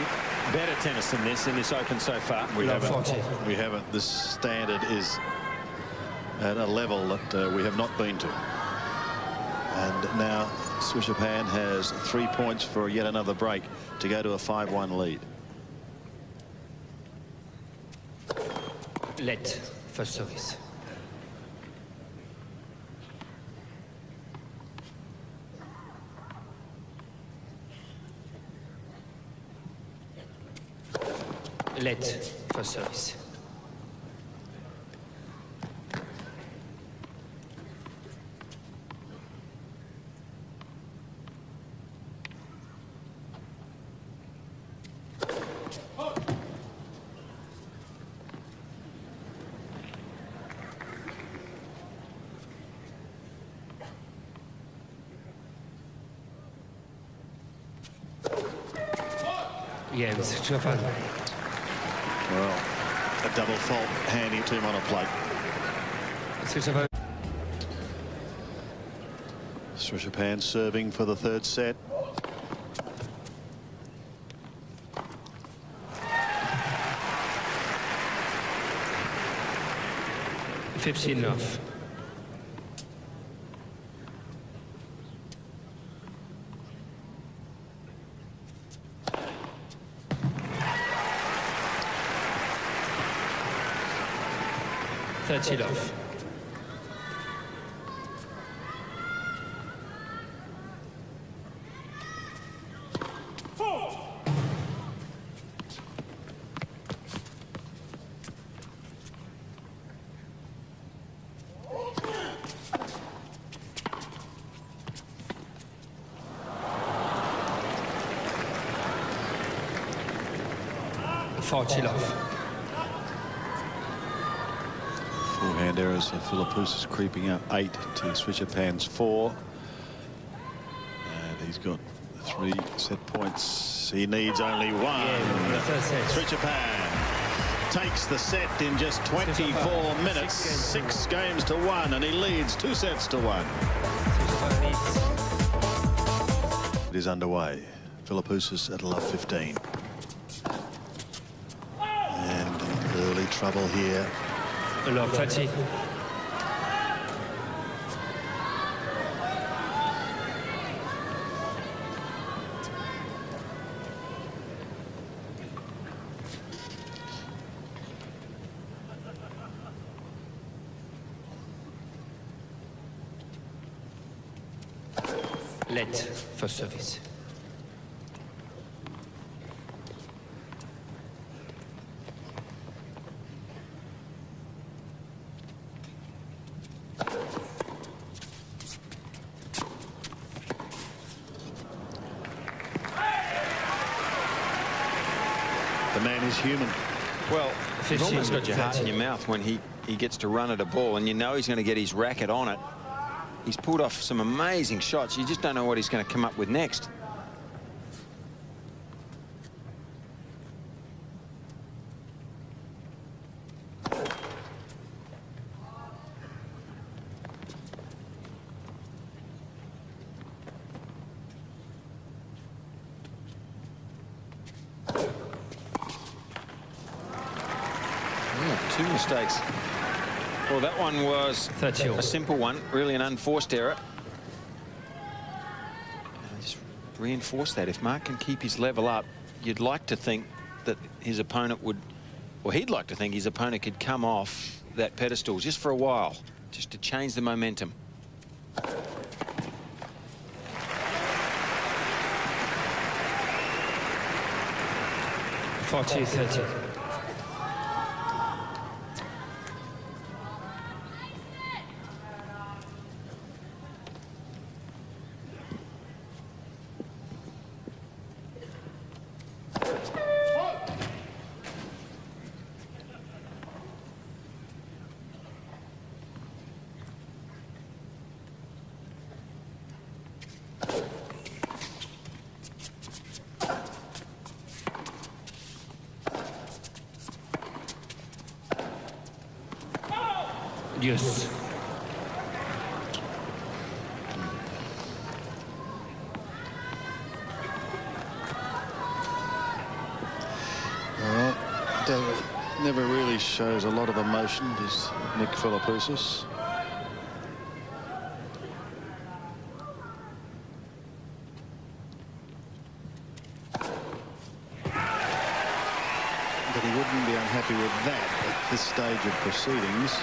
better tennis than this in this Open so far. We haven't. We haven't. This standard is at a level that we have not been to. And now Srichaphan has 3 points for yet another break to go to a 5-1 lead. Let first service. Let first service. Yes, Srichaphan. Well, a double fault handing to him on a plate. Srichaphan serving for the third set. enough. Love. Forehand errors for Philippoussis creeping up 8 to Srichaphan's 4. And he's got 3 set points. He needs only 1. Srichaphan takes the set in just 24 minutes. 6 games to 1, and he leads 2 sets to 1. It is underway. Philippoussis at love 15. And early trouble here. Love 30. Late first service. The man is human. Well, you've almost got your heart in your mouth when he gets to run at a ball and you know he's going to get his racket on it. He's pulled off some amazing shots. You just don't know what he's going to come up with next. Two mistakes. Well, that one was a simple one, really an unforced error. And I just reinforce that. If Mark can keep his level up, you'd like to think that his opponent would, or he'd like to think his opponent could come off that pedestal just for a while, just to change the momentum. 40-30. Yes. Well, never really shows a lot of emotion, this Nick Philippoussis. But he wouldn't be unhappy with that at this stage of proceedings.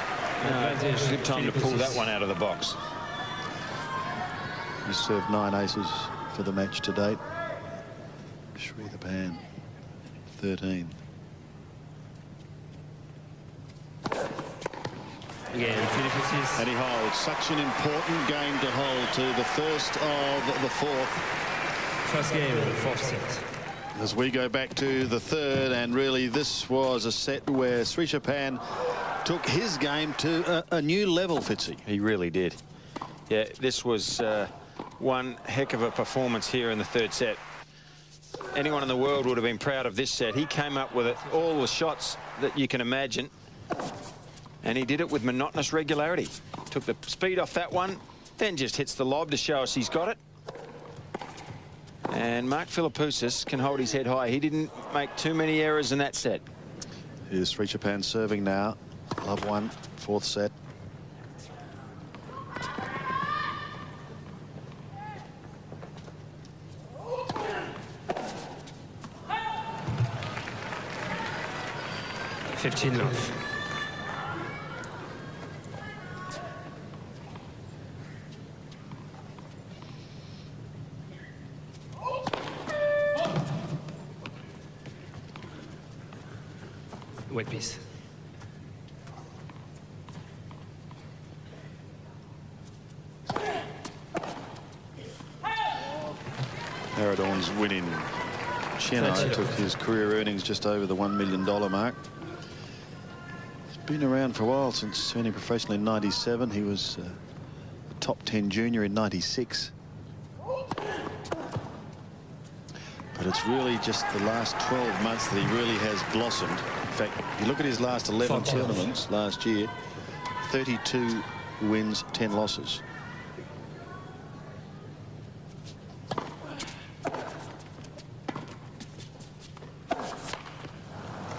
It's a good time to pull that one out of the box. He's served 9 aces for the match to date. Srichaphan, 13. Again, Philippoussis. And he holds. Such an important game to hold to the first of the fourth. First game, fourth set. As we go back to the third, and really this was a set where Srichaphan took his game to a new level, Fitzy. He really did. Yeah, this was one heck of a performance here in the third set. Anyone in the world would have been proud of this set. He came up with all the shots that you can imagine, and he did it with monotonous regularity. Took the speed off that one, then just hits the lob to show us he's got it. And Mark Philippoussis can hold his head high. He didn't make too many errors in that set. Here's Srichaphan serving now. Love one, fourth set. $15 love. Wet piece. Paradorn's winning. Chennai took his career earnings just over the $1 million mark. He's been around for a while, since turning professional in '97. He was a top 10 junior in '96. But it's really just the last 12 months that he really has blossomed. In fact, if you look at his last 11 tournaments last year, 32 wins, 10 losses.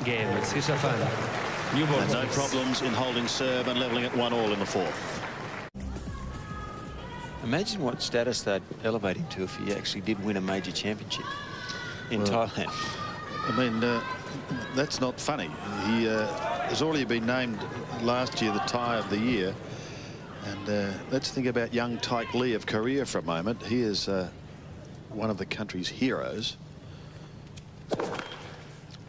Game, srichaphan. New ball. And no problems in holding serve and levelling at 1-all in the fourth. Imagine what status they'd elevate him to if he actually did win a major championship in Thailand. I mean, that's not funny. He has already been named last year the Thai of the Year. And let's think about young Tyke Lee of Korea for a moment. He is one of the country's heroes.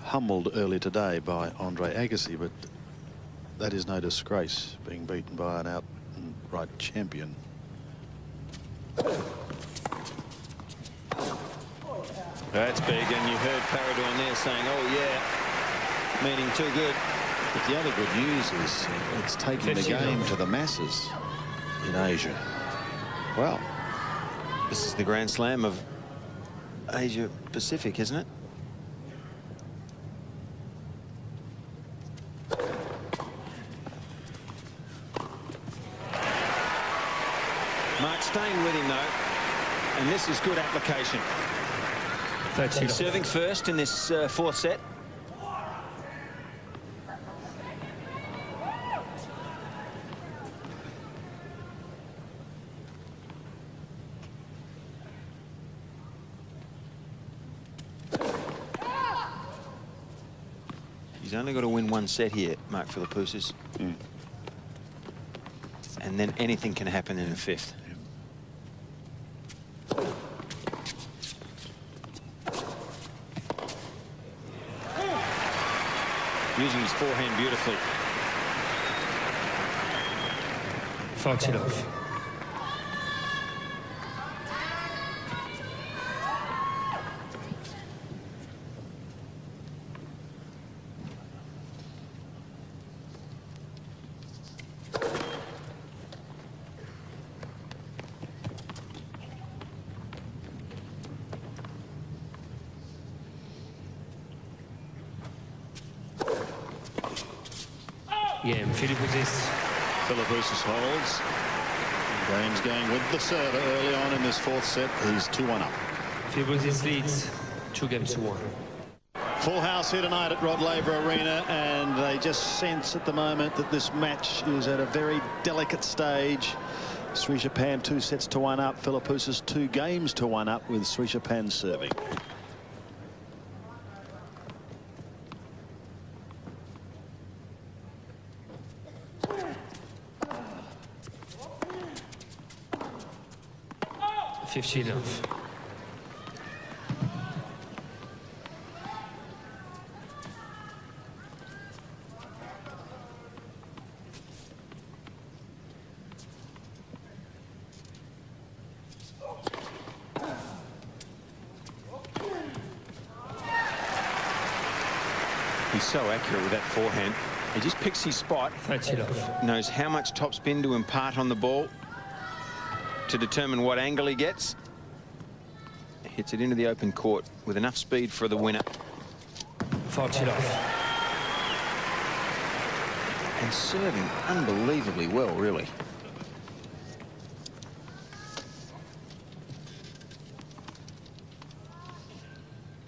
Humbled earlier today by Andre Agassi, but that is no disgrace, being beaten by an outright champion. That's big, and you heard Paradorn there saying, oh yeah, meaning too good. But the other good news is it's taking the game to the masses in Asia. Well, this is the Grand Slam of Asia Pacific, isn't it? Mark staying with him though, and this is good application. He's serving first in this fourth set. He's only got to win one set here, Mark Philippoussis. And then anything can happen in the fifth. Using his forehand beautifully. Fortilov. Yeah, Philippoussis. Philippoussis holds. Game's going with the server early on in this fourth set. He's 2-1 up. Philippoussis leads 2-1. Full house here tonight at Rod Laver Arena, and they just sense at the moment that this match is at a very delicate stage. Srichaphan 2 sets to 1 up. Philippoussis 2 games to 1 up with Srichaphan serving. He's so accurate with that forehand. He just picks his spot, knows how much topspin to impart on the ball to determine what angle he gets. Hits it into the open court with enough speed for the winner. And serving unbelievably well, really.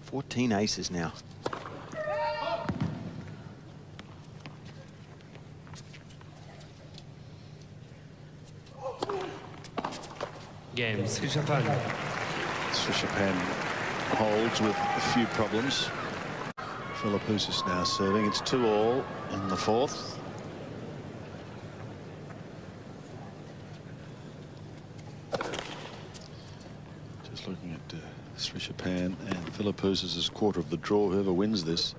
Fourteen aces now. Game, Srichaphan. Srichaphan holds with a few problems. Philippoussis now serving. It's 2-all in the fourth. Just looking at Srichaphan and Philippoussis' quarter of the draw. Whoever wins this.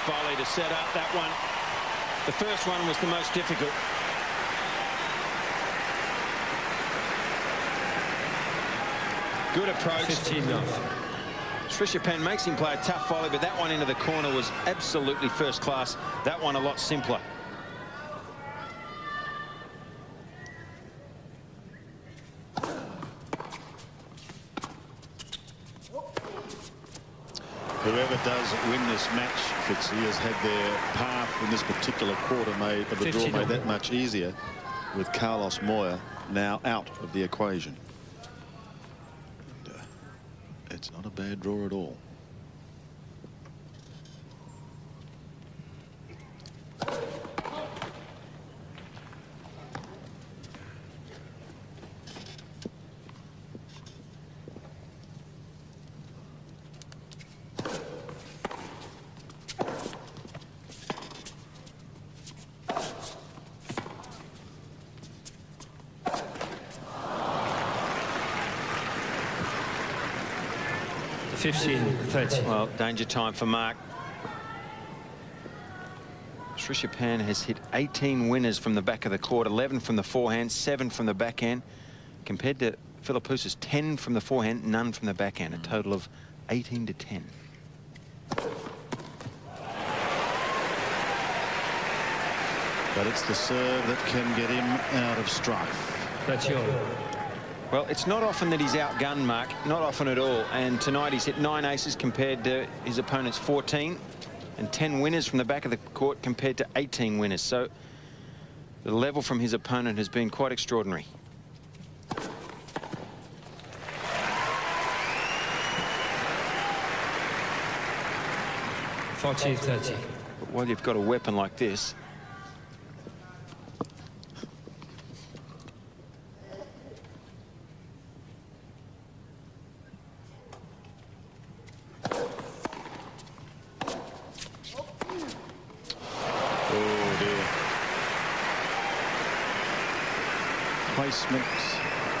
Volley to set up that one. The first one was the most difficult. Good approach. 15-0. Srichaphan makes him play a tough volley, but that one into the corner was absolutely first class. That one a lot simpler. Whoever does win this match, Fitzy, has had their path in this particular quarter made of the draw made that much easier, with Carlos Moya now out of the equation. And, it's not a bad draw at all. 15-30. Well, danger time for Mark. Srichaphan has hit 18 winners from the back of the court, 11 from the forehand, 7 from the backhand, compared to Philippoussis, 10 from the forehand, none from the backhand, a total of 18-10. But it's the serve that can get him out of strife. That's your. Well, it's not often that he's outgunned, Mark, not often at all. And tonight he's hit 9 aces compared to his opponent's 14, and 10 winners from the back of the court compared to 18 winners. So the level from his opponent has been quite extraordinary. 40-30. But while you've got a weapon like this, placement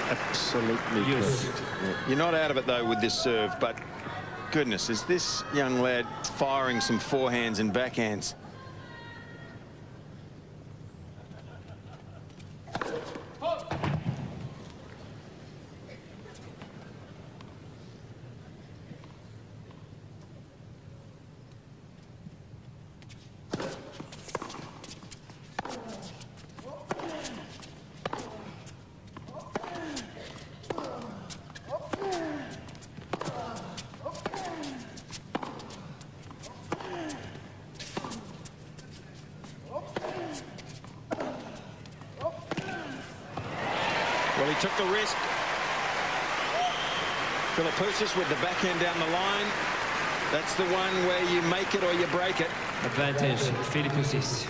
absolutely perfect. You're not out of it though with this serve, but goodness, is this young lad firing some forehands and backhands. Well, he took the risk. Philippoussis with the backhand down the line. That's the one where you make it or you break it. Advantage, Philippoussis.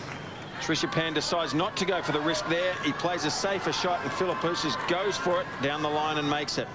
Srichaphan decides not to go for the risk there. He plays a safer shot, and Philippoussis goes for it down the line and makes it.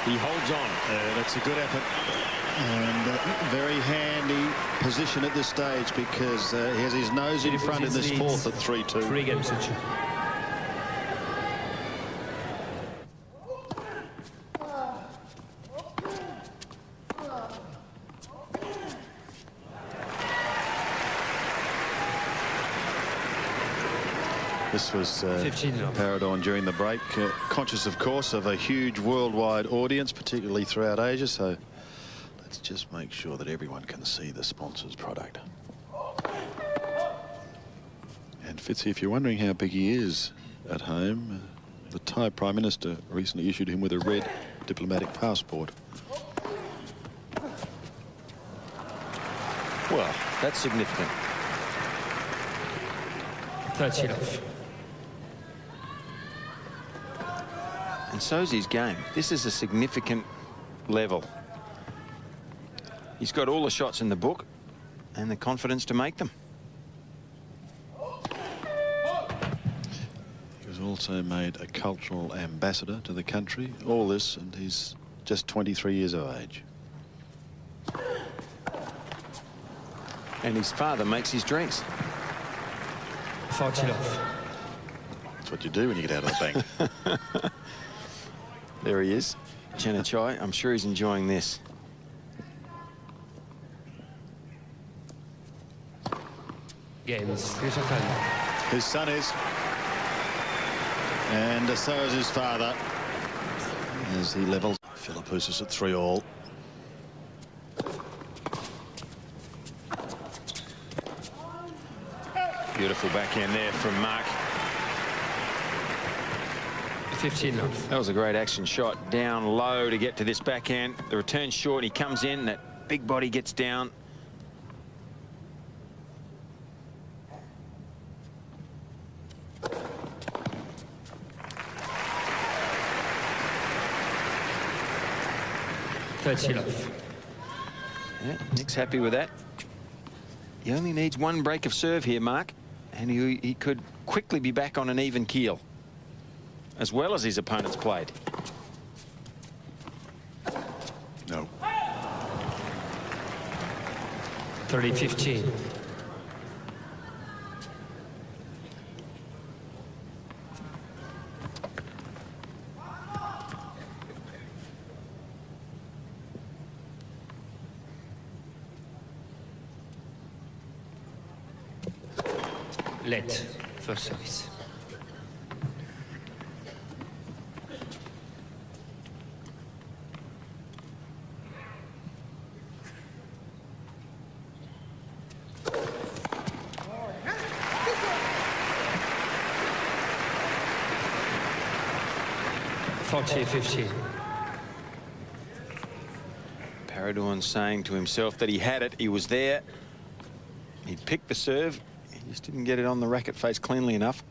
He holds on. That's a good effort. And very handy position at this stage because he has his nose in front in this fourth at 3-2. 3 games to 2. This was Paradorn during the break, conscious, of course, of a huge worldwide audience, particularly throughout Asia. So let's just make sure that everyone can see the sponsor's product. And Fitzy, if you're wondering how big he is at home, the Thai Prime Minister recently issued him with a red diplomatic passport. Well, that's significant. 30 love. And so's his game. This is a significant level. He's got all the shots in the book and the confidence to make them. He was also made a cultural ambassador to the country. All this, and he's just 23 years of age. And his father makes his drinks. 40 love. That's what you do when you get out of the bank. There he is, Chenichai. I'm sure he's enjoying this. Games, srichaphan. His son is. And so is his father. As he levels Philippoussis at 3-all. Beautiful backhand there from Mark. 15 love. That was a great action shot. Down low to get to this backhand. The return's short. He comes in. That big body gets down. Love. Yeah, Nick's happy with that. He only needs one break of serve here, Mark, and he could quickly be back on an even keel, as well as his opponents played. No. 30-15. Let first service. Paradorn saying to himself that he had it, he was there, he picked the serve, he just didn't get it on the racket face cleanly enough.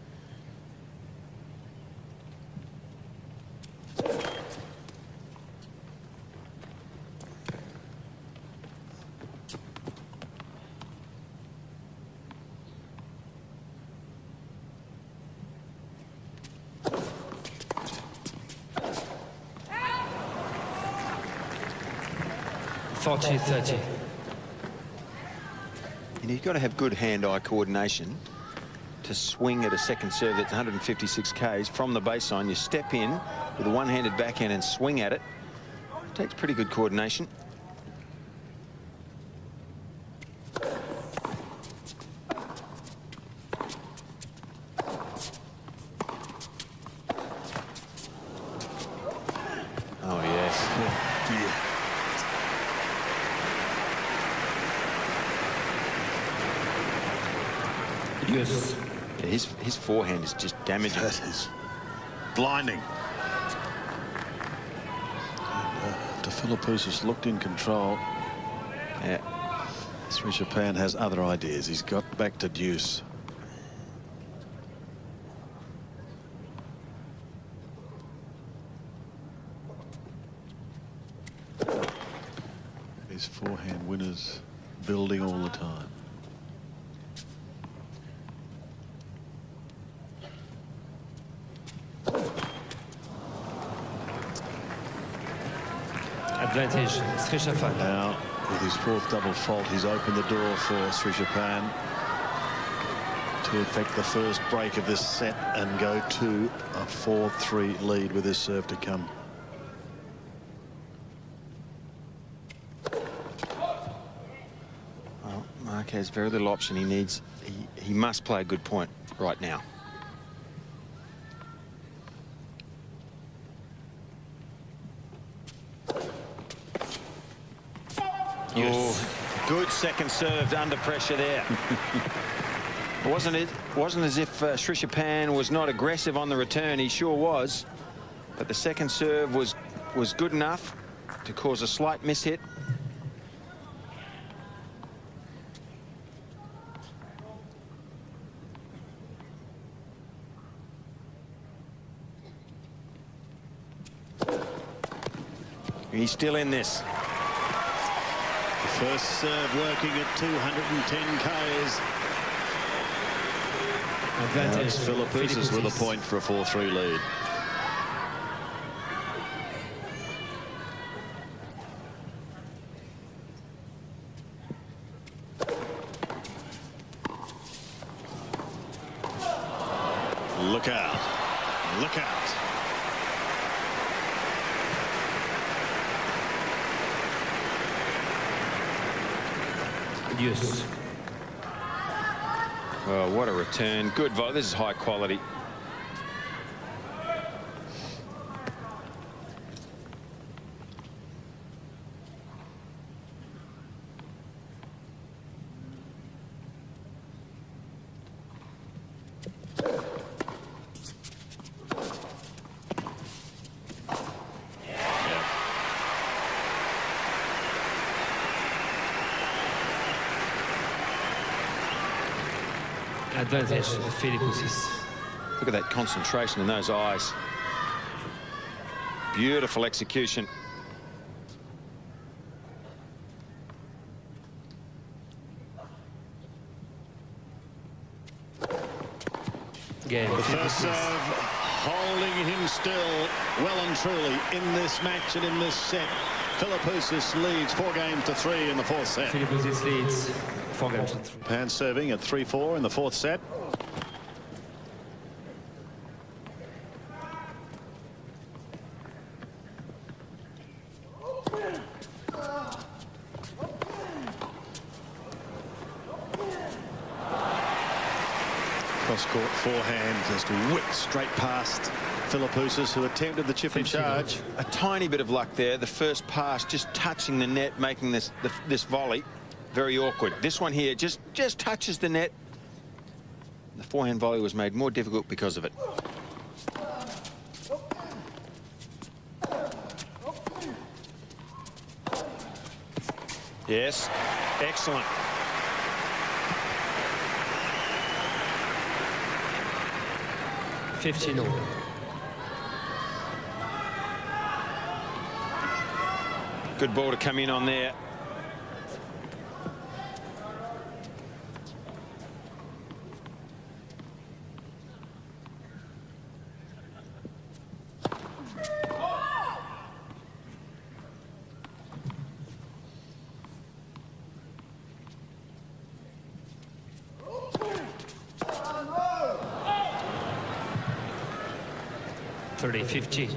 And you've got to have good hand-eye coordination to swing at a second serve that's 156 Ks from the baseline. You step in with a one-handed backhand and swing at it. It takes pretty good coordination. Oh, yes. Oh, dear. Yes. Yeah, his forehand is just damaging. That is blinding. And, Philippoussis looked in control. Yeah. Srichaphan has other ideas. He's got back to deuce. His forehand winners building all the time. Advantage, Srichaphan. Now, with his fourth double fault, he's opened the door for Srichaphan to effect the first break of this set and go to a 4-3 lead with his serve to come. Well, Mark has very little option. He must play a good point right now. Yes. Oh, good second serve under pressure there. Wasn't as if Srichaphan was not aggressive on the return. He sure was, but the second serve was good enough to cause a slight mishit. He's still in this. First serve working at 210 Ks. Advantage. Philippoussis with a point for a 4-3 lead. Look out. Look out. Yes. Well, what a return. Good volley. This is high quality. Advantage, Philippoussis. Look at that concentration in those eyes. Beautiful execution. Game. The first serve holding him still well and truly in this match and in this set. Philippoussis leads 4 games to 3 in the 4th set. Philippoussis leads 4 games to 3. Japan serving at 3-4 in the 4th set. Cross-court forehand just whipped straight past Philippoussis, who attempted the chip and charge. A tiny bit of luck there. The first pass just touching the net, making this volley very awkward. This one here just touches the net. The forehand volley was made more difficult because of it. Yes, excellent. Good ball to come in on there. $30-15.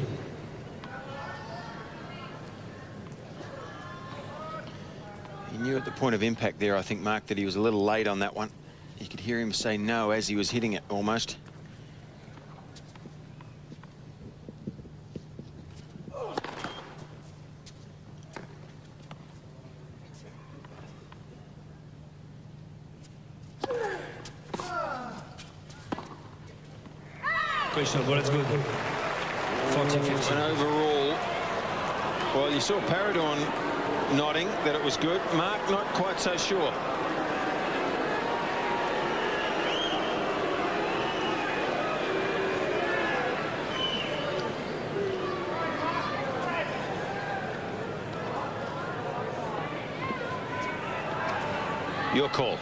He knew at the point of impact there, I think, Mark, that he was a little late on that one. You could hear him say no as he was hitting it, almost. Well, it's good. 40-15. And overall, well, you saw Paradorn nodding that it was good. Mark, not quite so sure. Your call.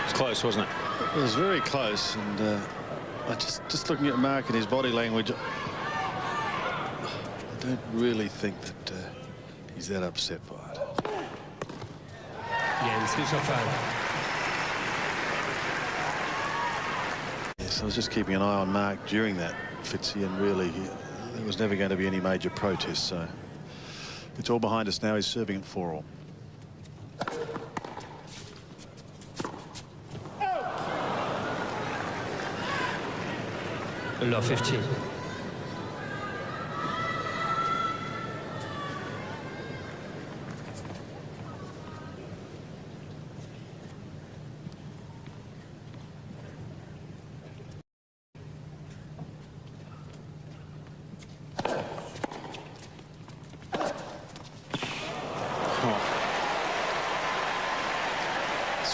It's close, wasn't it? It was very close, and just looking at Mark and his body language, I don't really think that he's that upset by it. srichaphan. Yes, I was just keeping an eye on Mark during that, Fitzy, and really there was never going to be any major protest, so it's all behind us now. He's serving at 4-all. Love 15.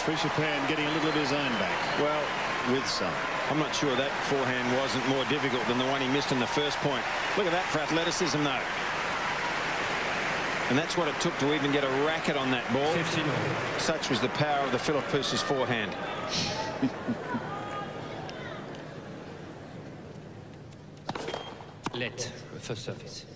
Srichaphan getting a little of his own back. Well, with some. I'm not sure that forehand wasn't more difficult than the one he missed in the first point. Look at that for athleticism, though. And that's what it took to even get a racket on that ball. 15. Such was the power of the Philippoussis forehand. Let first service.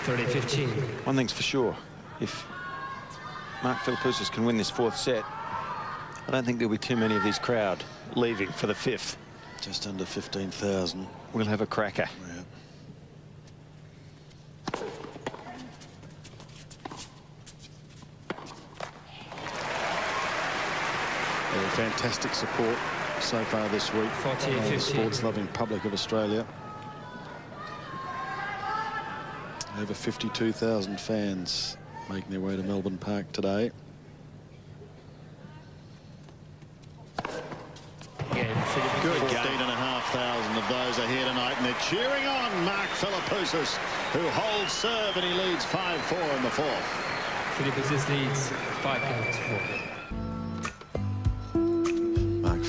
$30-15. One thing's for sure, if Mark Philippoussis can win this 4th set, I don't think there'll be too many of his crowd leaving for the 5th. Just under 15,000. We'll have a cracker. Yeah. Fantastic support so far this week. 40-15. The sports-loving public of Australia. Over 52,000 fans making their way to Melbourne Park today. Good 14,500 of those are here tonight, and they're cheering on Mark Philippoussis, who holds serve, and he leads 5-4 in the 4th. Philippoussis leads 5-4.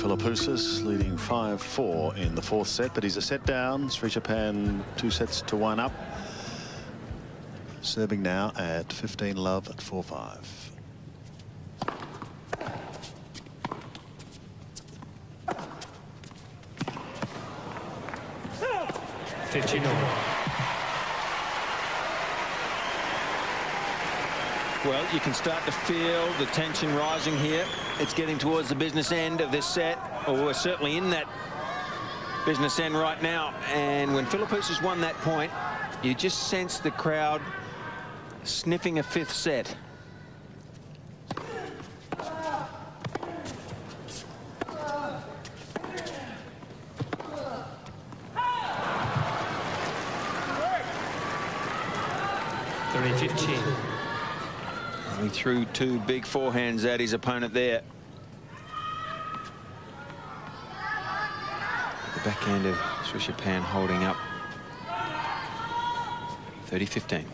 Philippoussis leading 5-4 in the fourth set, but he's a set down. Srichaphan 2-1 up. Serving now at 15 love at 4-5. Well, you can start to feel the tension rising here. It's getting towards the business end of this set, or we're certainly in that business end right now. And when Philippoussis won that point, you just sense the crowd sniffing a fifth set. He threw two big forehands at his opponent there. The backhand of Srichaphan holding up. 30-15.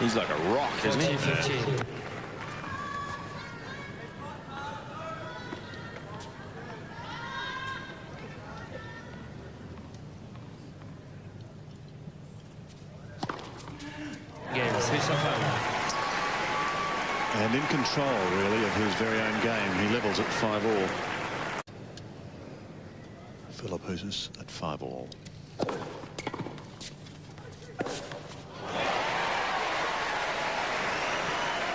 He's like a rock, isn't he? 15. And in control, really, of his very own game. He levels at 5-all. Philippoussis at 5-all.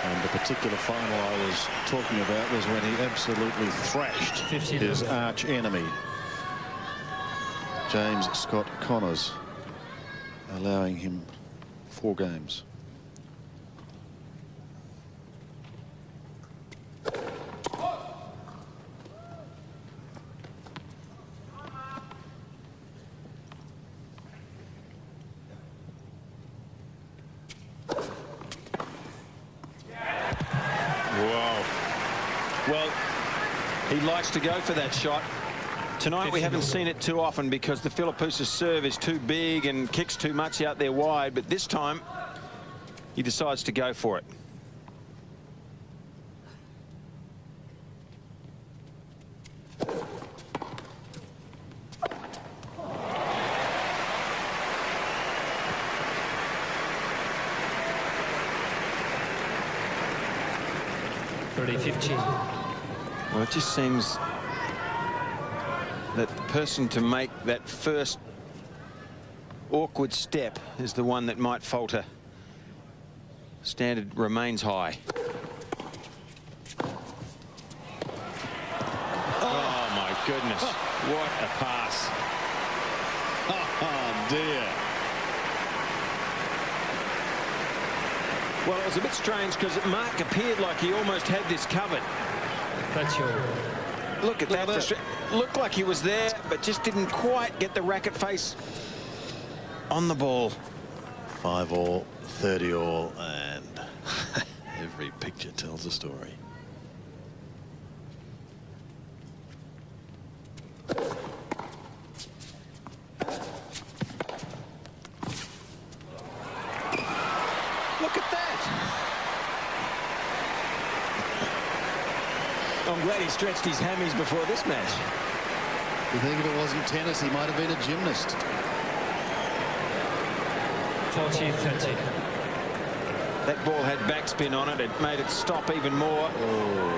And the particular final I was talking about was when he absolutely thrashed his arch enemy, James Scott Connors, allowing him 4 games. Well, he likes to go for that shot. Tonight we haven't seen it too often because the Philippoussis serve is too big and kicks too much out there wide, but this time he decides to go for it. Well, it just seems that the person to make that first awkward step is the one that might falter. Standard remains high. Oh my goodness. What a pass. Oh dear. Well, it was a bit strange because Mark appeared like he almost had this covered. Look at that. Looked like he was there, but just didn't quite get the racket face on the ball. 5-all, 30-all, and every picture tells a story. Look at that. I'm glad he stretched his hammies before this match. You think if it wasn't tennis, he might have been a gymnast. 14-30. That ball had backspin on it. It made it stop even more. Oh.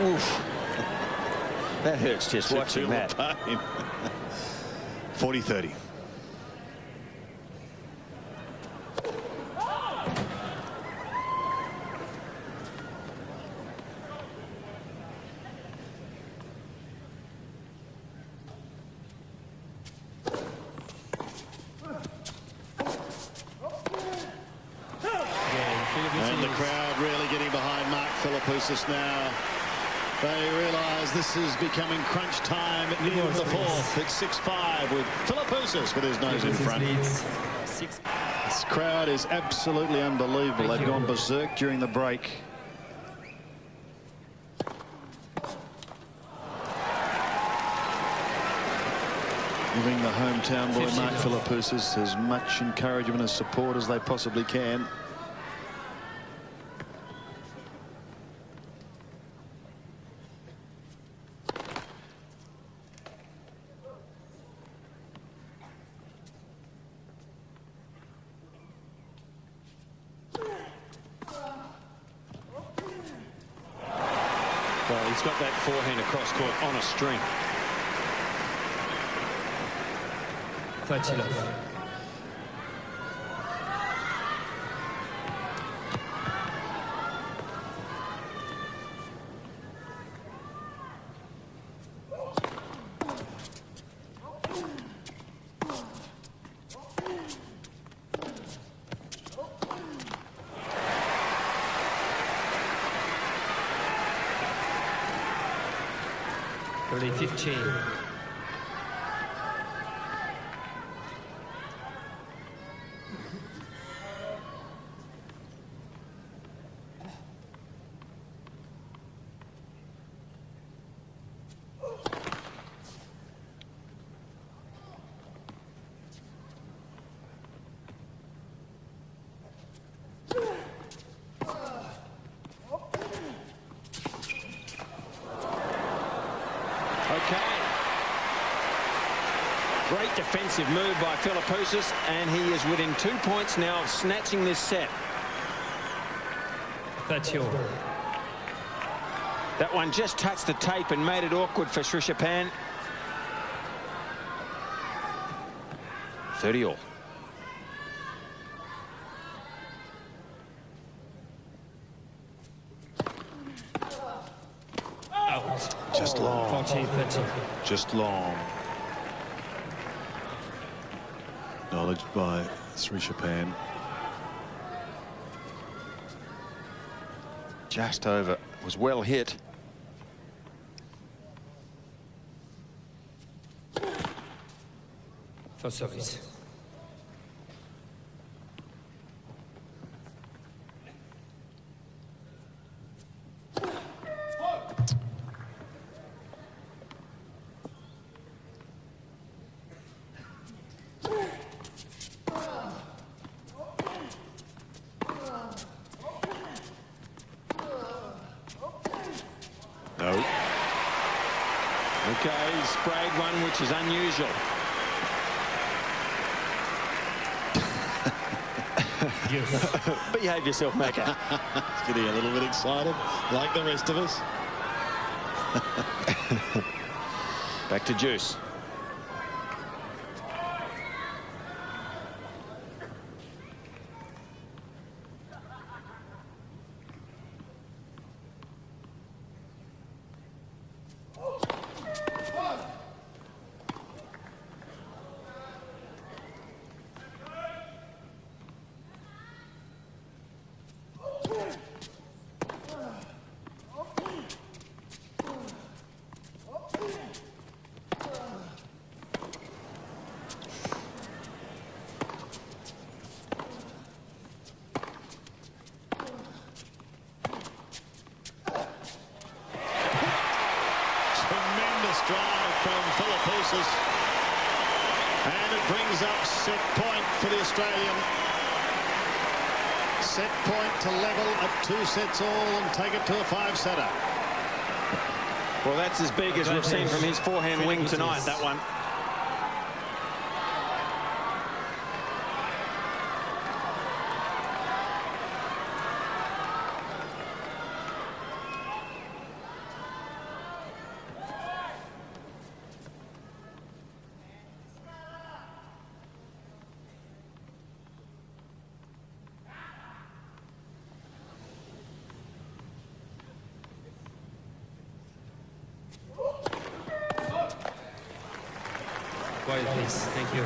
Oof. That hurts just watching that. 40-30. And the crowd really getting behind Mark Philippoussis now. They realise this is becoming crunch time at the end of the fourth. It's 6-5 with Philippoussis with his nose in front. This crowd is absolutely unbelievable. They've gone berserk during the break. Giving the hometown boy Mark Philippoussis as much encouragement and support as they possibly can. Well, he's got that forehand across court on a string. 30 love. Early 15. Okay. Great defensive move by Philippoussis, and he is within 2 points now of snatching this set. 30 all. That one just touched the tape and made it awkward for Srichaphan. 30 all. Out. Just long. 14, 30. Just long. Acknowledged by Srichaphan. Just over. Was well hit. For service. No. Okay, he sprayed one, which is unusual. Yes. Behave yourself, Macca. He's getting a little bit excited, like the rest of us. Back to Juice. Drive from Philippoussis, and it brings up set point for the Australian. Set point to level at 2 sets all and take it to a 5-setter. Well, that's as big as we've seen from his forehand wing tonight, that one. Quiet, please. Thank you.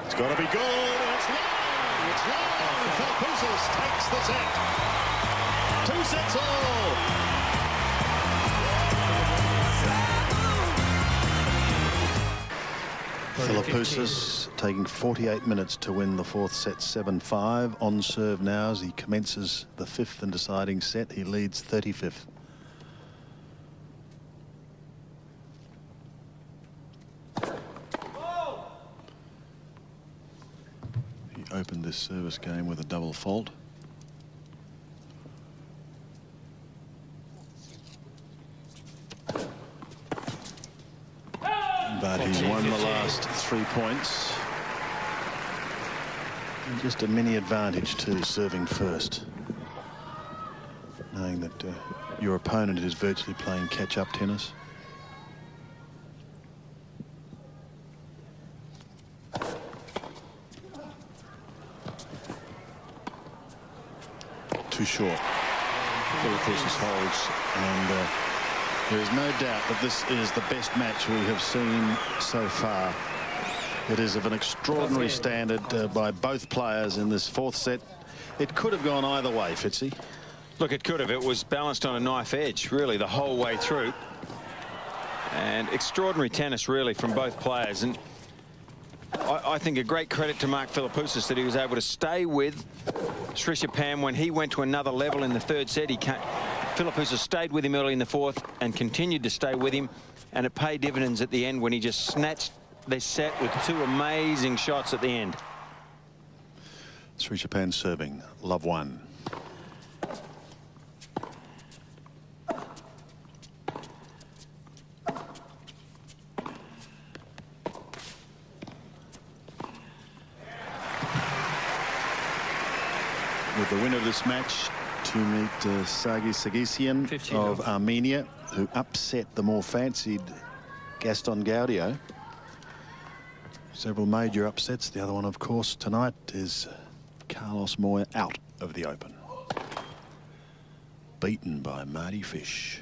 It's got to be good. It's long. It's long. Philippoussis takes the set. 2 sets all. Philippoussis taking 48 minutes to win the fourth set 7-5. On serve now as he commences the fifth and deciding set. He leads 35th. He opened this service game with a double fault. But he's won the last 3 points. And just a mini advantage to serving first, knowing that your opponent is virtually playing catch-up tennis. Too short. Philippoussis holds, and there is no doubt that this is the best match we have seen so far. It is of an extraordinary standard by both players in this fourth set. It could have gone either way, Fitzy. Look, it could have. It was balanced on a knife edge, really, the whole way through. And extraordinary tennis, really, from both players. And I think a great credit to Mark Philippoussis that he was able to stay with Srichaphan when he went to another level in the third set. Philippoussis stayed with him early in the fourth and continued to stay with him, and it paid dividends at the end when he just snatched this set with two amazing shots at the end. Srichaphan serving, love one. With the winner of this match to meet Sagi Sargsyan of Armenia, who upset the more fancied Gaston Gaudio. Several major upsets. The other one, of course, tonight is Carlos Moya out of the Open. Beaten by Marty Fish.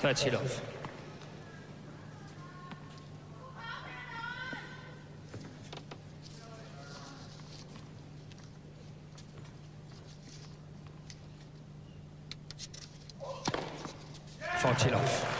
Vachilov. Vachilov.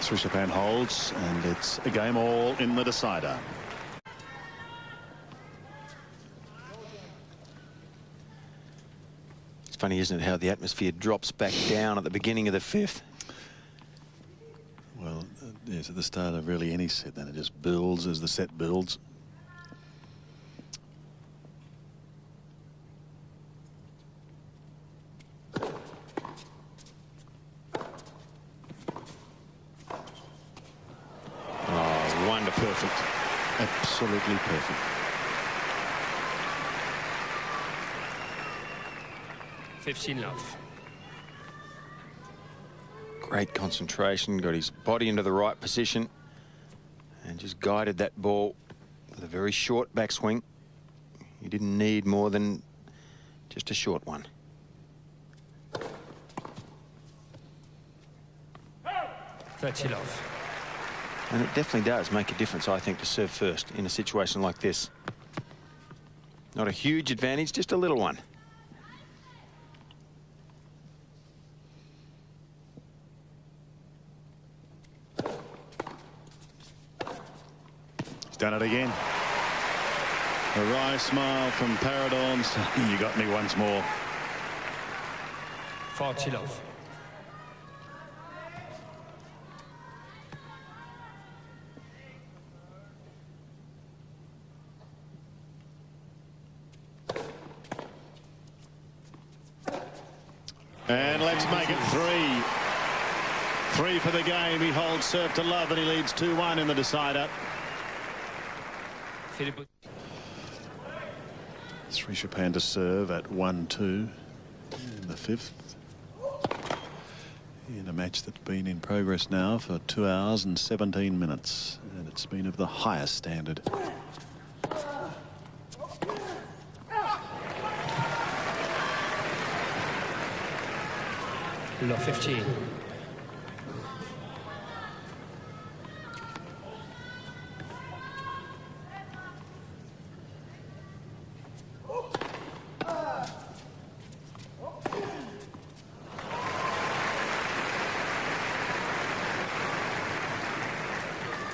Srichaphan holds, and it's a game all in the decider. It's funny, isn't it, how the atmosphere drops back down at the beginning of the fifth? Well, yes, at the start of really any set, then it just builds as the set builds. Perfect. Absolutely perfect. 15 love. Great concentration, got his body into the right position and just guided that ball with a very short backswing. He didn't need more than just a short one. 30 love. And it definitely does make a difference, I think, to serve first in a situation like this. Not a huge advantage, just a little one. He's done it again. A wry smile from Paradorn. You got me once more. 40 love. And let's make it 3. 3 for the game. He holds serve to love, and he leads 2-1 in the decider. Srichaphan to serve at 1-2 in the fifth. In a match that's been in progress now for 2 hours and 17 minutes. And it's been of the highest standard. Lot 15.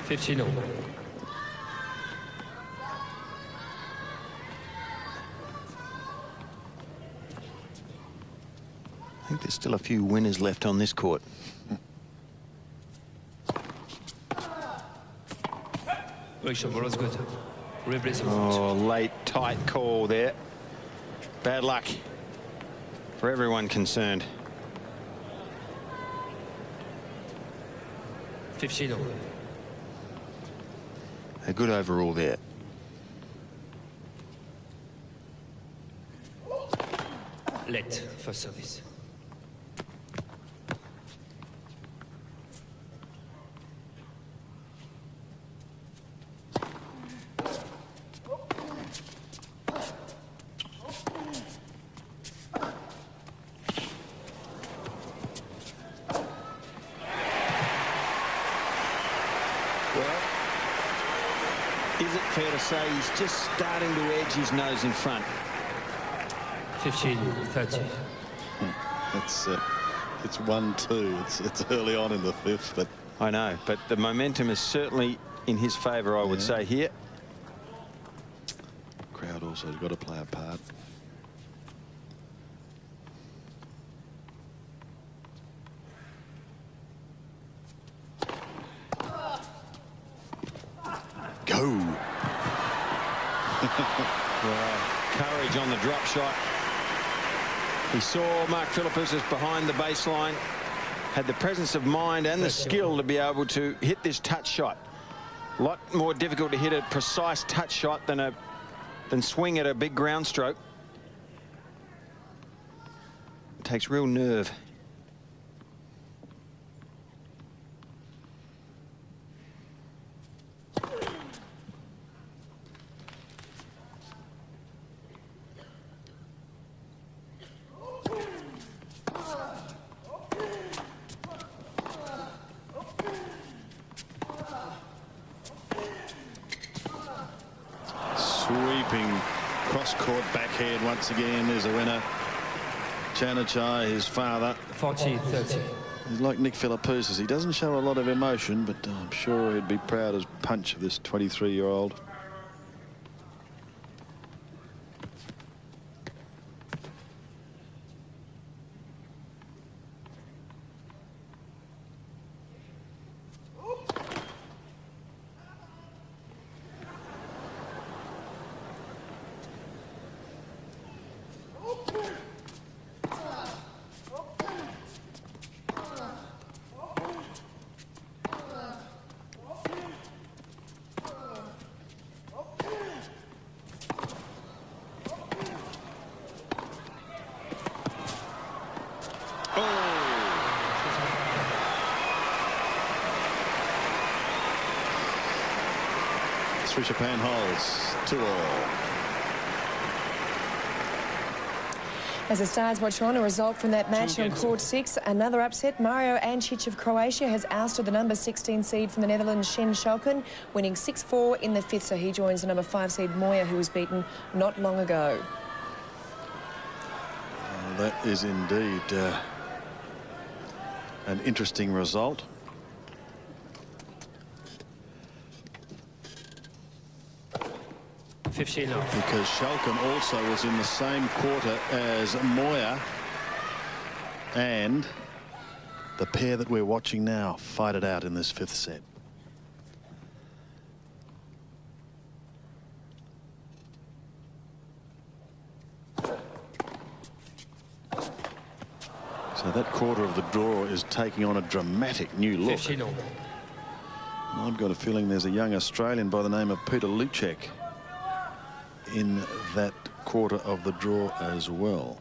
$15 all. I think there's still a few winners left on this court. Was good. Oh, late, tight call there. Bad luck for everyone concerned. $15 all. A good overall there. Late for service. Is it fair to say he's just starting to edge his nose in front? 15-30. It's 1-2. It's early on in the fifth, but I know, but the momentum is certainly in his favour, I would say here. Crowd also has got to play a part. Go. Well, courage on the drop shot. He saw Mark Philippoussis behind the baseline, had the presence of mind and the skill to be able to hit this touch shot. A lot more difficult to hit a precise touch shot than swing at a big ground stroke. It takes real nerve. Sweeping cross-court backhand once again is a winner. Chanachai, his father. 40-30. He's like Nick Philippoussis. He doesn't show a lot of emotion, but I'm sure he'd be proud as punch of this 23-year-old. Srichaphan holds 2-all. As the Stars watch on, a result from that match on court 6, another upset. Mario Ancic of Croatia has ousted the number 16 seed from the Netherlands, Shen Schalken, winning 6-4 in the fifth, so he joins the number 5 seed Moya, who was beaten not long ago. That is indeed an interesting result. Because Schalken also was in the same quarter as Moya, and the pair that we're watching now fight it out in this fifth set. So that quarter of the draw is taking on a dramatic new look. 15-all. I've got a feeling there's a young Australian by the name of Peter Lucek in that quarter of the draw as well.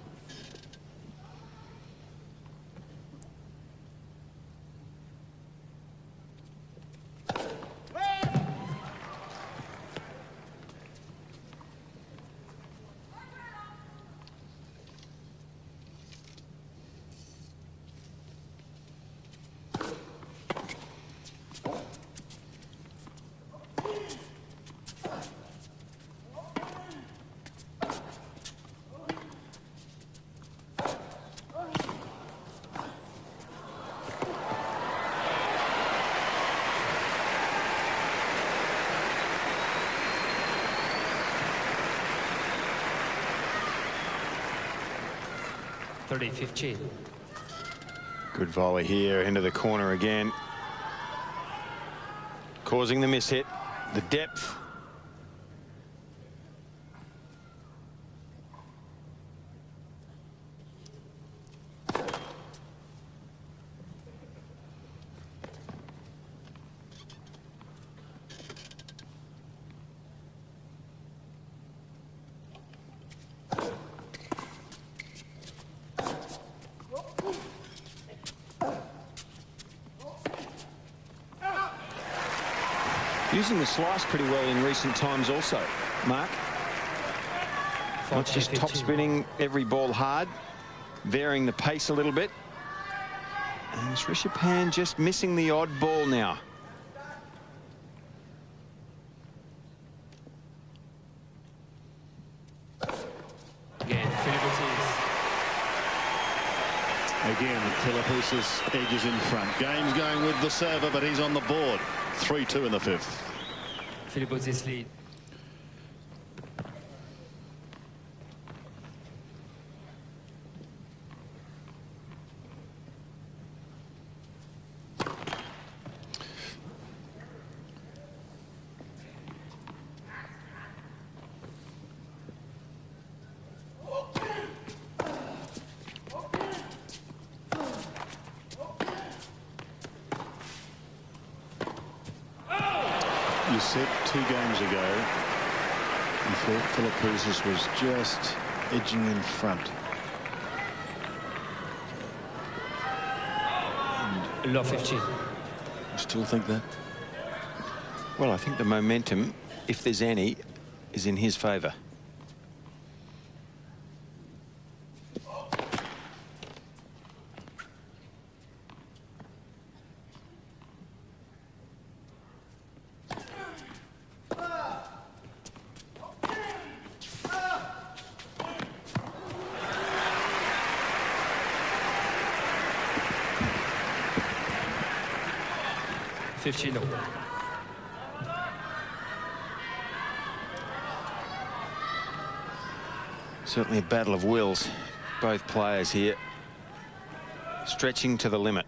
Good volley here into the corner again, causing the miss hit, the depth. Using the slice pretty well in recent times also, Mark. Not just top spinning every ball hard, varying the pace a little bit. And Srichaphan just missing the odd ball now. Again, Philippoussis edges in front. Game's going with the server, but he's on the board. 3-2 in the fifth. Philippoussis lead. You said 2 games ago you thought Philippoussis was just edging in front. Low 15. You still think that? Well, I think the momentum, if there's any, is in his favour. Certainly a battle of wills. Both players here stretching to the limit.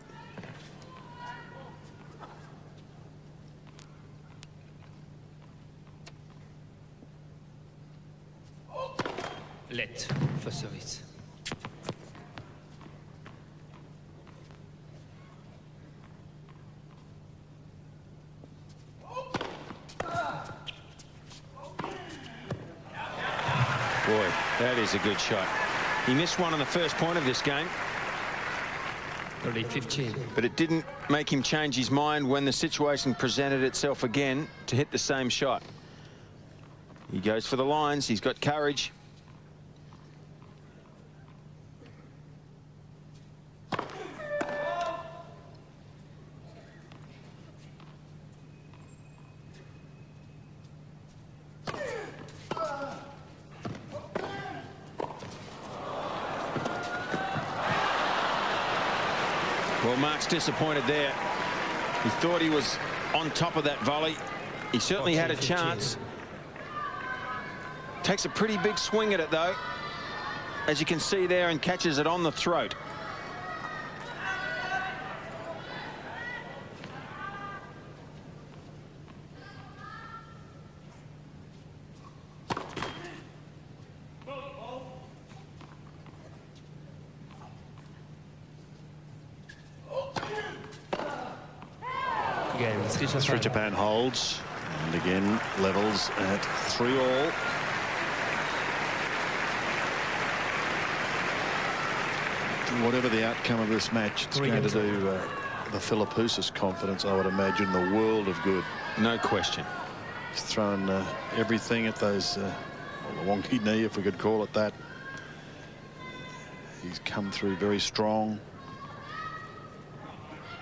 Let for service. Boy, that is a good shot. He missed one on the first point of this game. 15. But it didn't make him change his mind when the situation presented itself again to hit the same shot. He goes for the lines. He's got courage. Well, Mark's disappointed there. He thought he was on top of that volley. He certainly had a chance. Takes a pretty big swing at it, though, as you can see there, and catches it on the throat. Srichaphan holds and again levels at 3-all. Whatever the outcome of this match, it's going to do the Philippoussis confidence, I would imagine, the world of good. No question. He's thrown everything at those, the wonky knee, if we could call it that. He's come through very strong.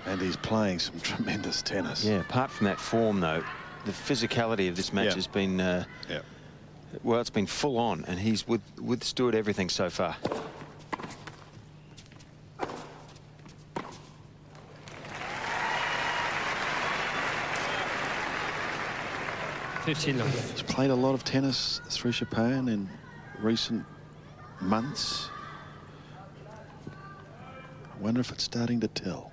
And he's playing some tremendous tennis. Yeah, apart from that form, though, the physicality of this match has been, well, it's been full on, and he's withstood everything so far. He's played a lot of tennis, Srichaphan, in recent months. I wonder if it's starting to tell.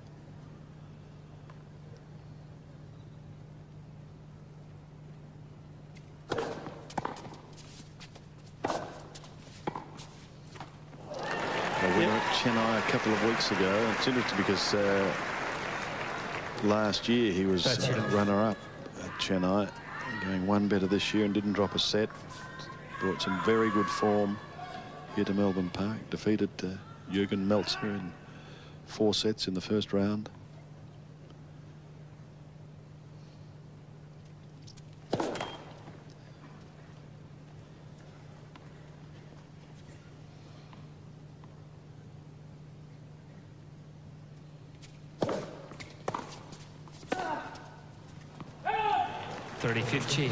We were at Chennai a couple of weeks ago. It's interesting because last year he was runner-up at Chennai, going one better this year and didn't drop a set. Brought some very good form here to Melbourne Park. Defeated Jürgen Meltzer in 4 sets in the first round. $30-15.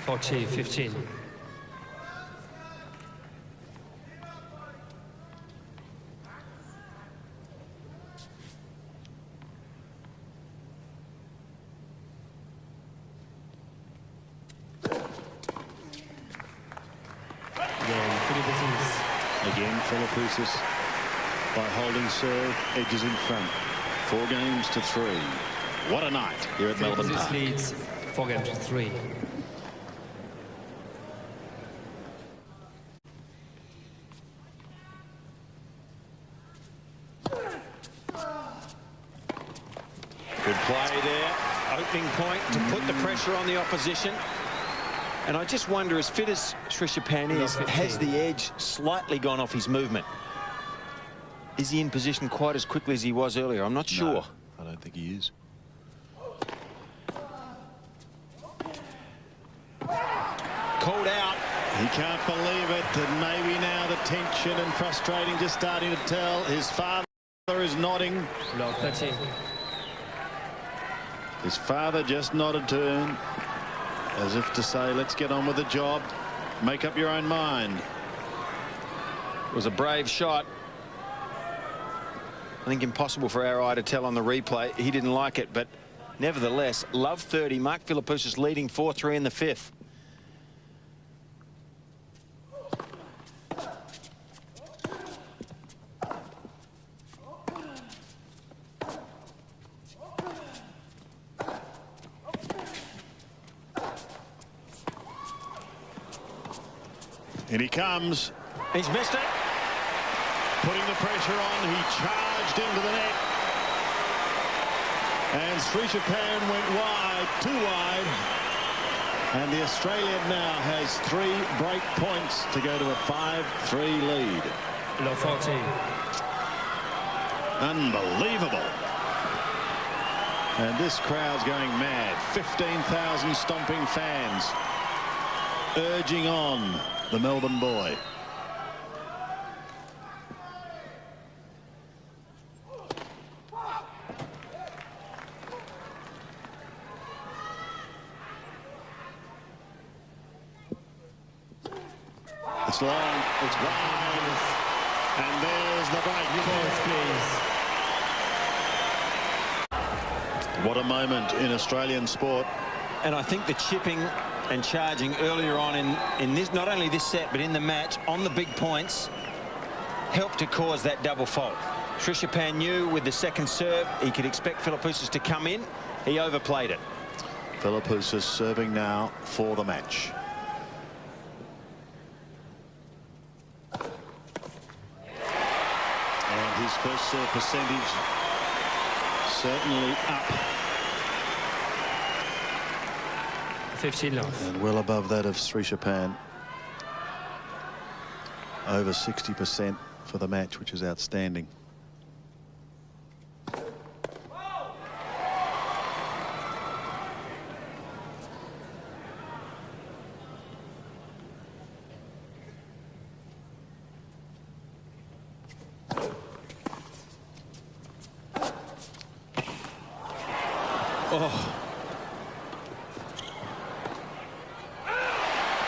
$40-15. Again, Philippoussis, by holding serve, edges in front. 4 games to 3. What a night here at Melbourne Park. Leads 4 games to 3. Good play there. Opening point to put the pressure on the opposition. And I just wonder, as fit as Srichaphan is, has the edge slightly gone off his movement? Is he in position quite as quickly as he was earlier? I'm not sure. No, I don't think he is. Called out. He can't believe it, and maybe now the tension and frustrating just starting to tell. His father is nodding. Love 13. His father just nodded to him, as if to say, let's get on with the job. Make up your own mind. It was a brave shot. I think impossible for our eye to tell on the replay. He didn't like it, but nevertheless, love 30. Mark Philippoussis leading 4-3 in the 5th. In he comes. He's missed it. Putting the pressure on, he charged into the net. And Srichaphan went wide, too wide. And the Australian now has 3 break points to go to a 5-3 lead. Love 14. Unbelievable. And this crowd's going mad. 15,000 stomping fans urging on the Melbourne boy. It's long, it's wide, and there's the break. What a moment in Australian sport. And I think the chipping and charging earlier on in this, not only this set, but in the match, on the big points, helped to cause that double fault. Srichaphan knew with the second serve he could expect Philippoussis to come in. He overplayed it. Philippoussis serving now for the match. And his first serve percentage certainly up. 15 love. And well above that of Srichaphan. Over 60% for the match, which is outstanding. Oh.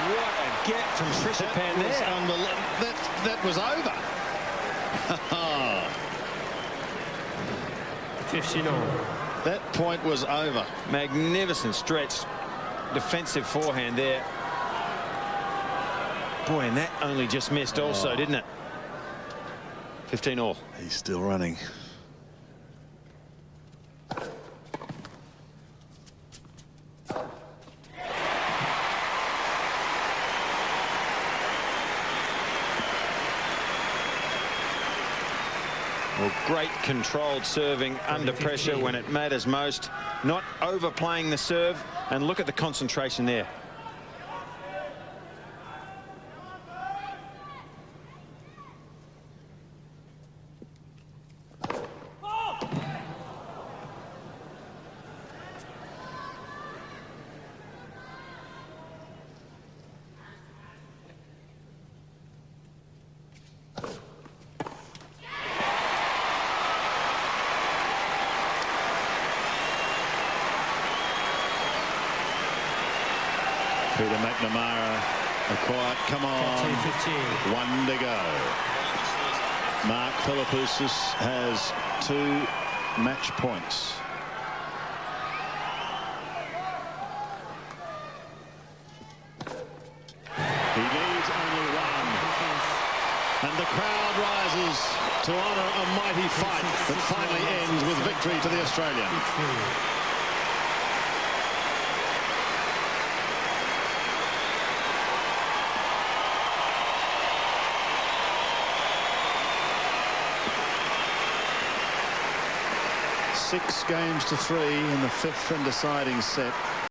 What a get from Srichaphan there. That was over. 15 all. That point was over. Magnificent stretch. Defensive forehand there. Boy, and that only just missed also, didn't it? 15 all. He's still running. Well, great controlled serving under pressure when it matters most. Not overplaying the serve. And look at the concentration there. Peter McNamara, a quiet, come on, 15. one to go. Mark Philippoussis has 2 match points. He needs only 1. And the crowd rises to honour a mighty fight that finally ends with victory to the Australian. 6 games to 3 in the 5th and deciding set.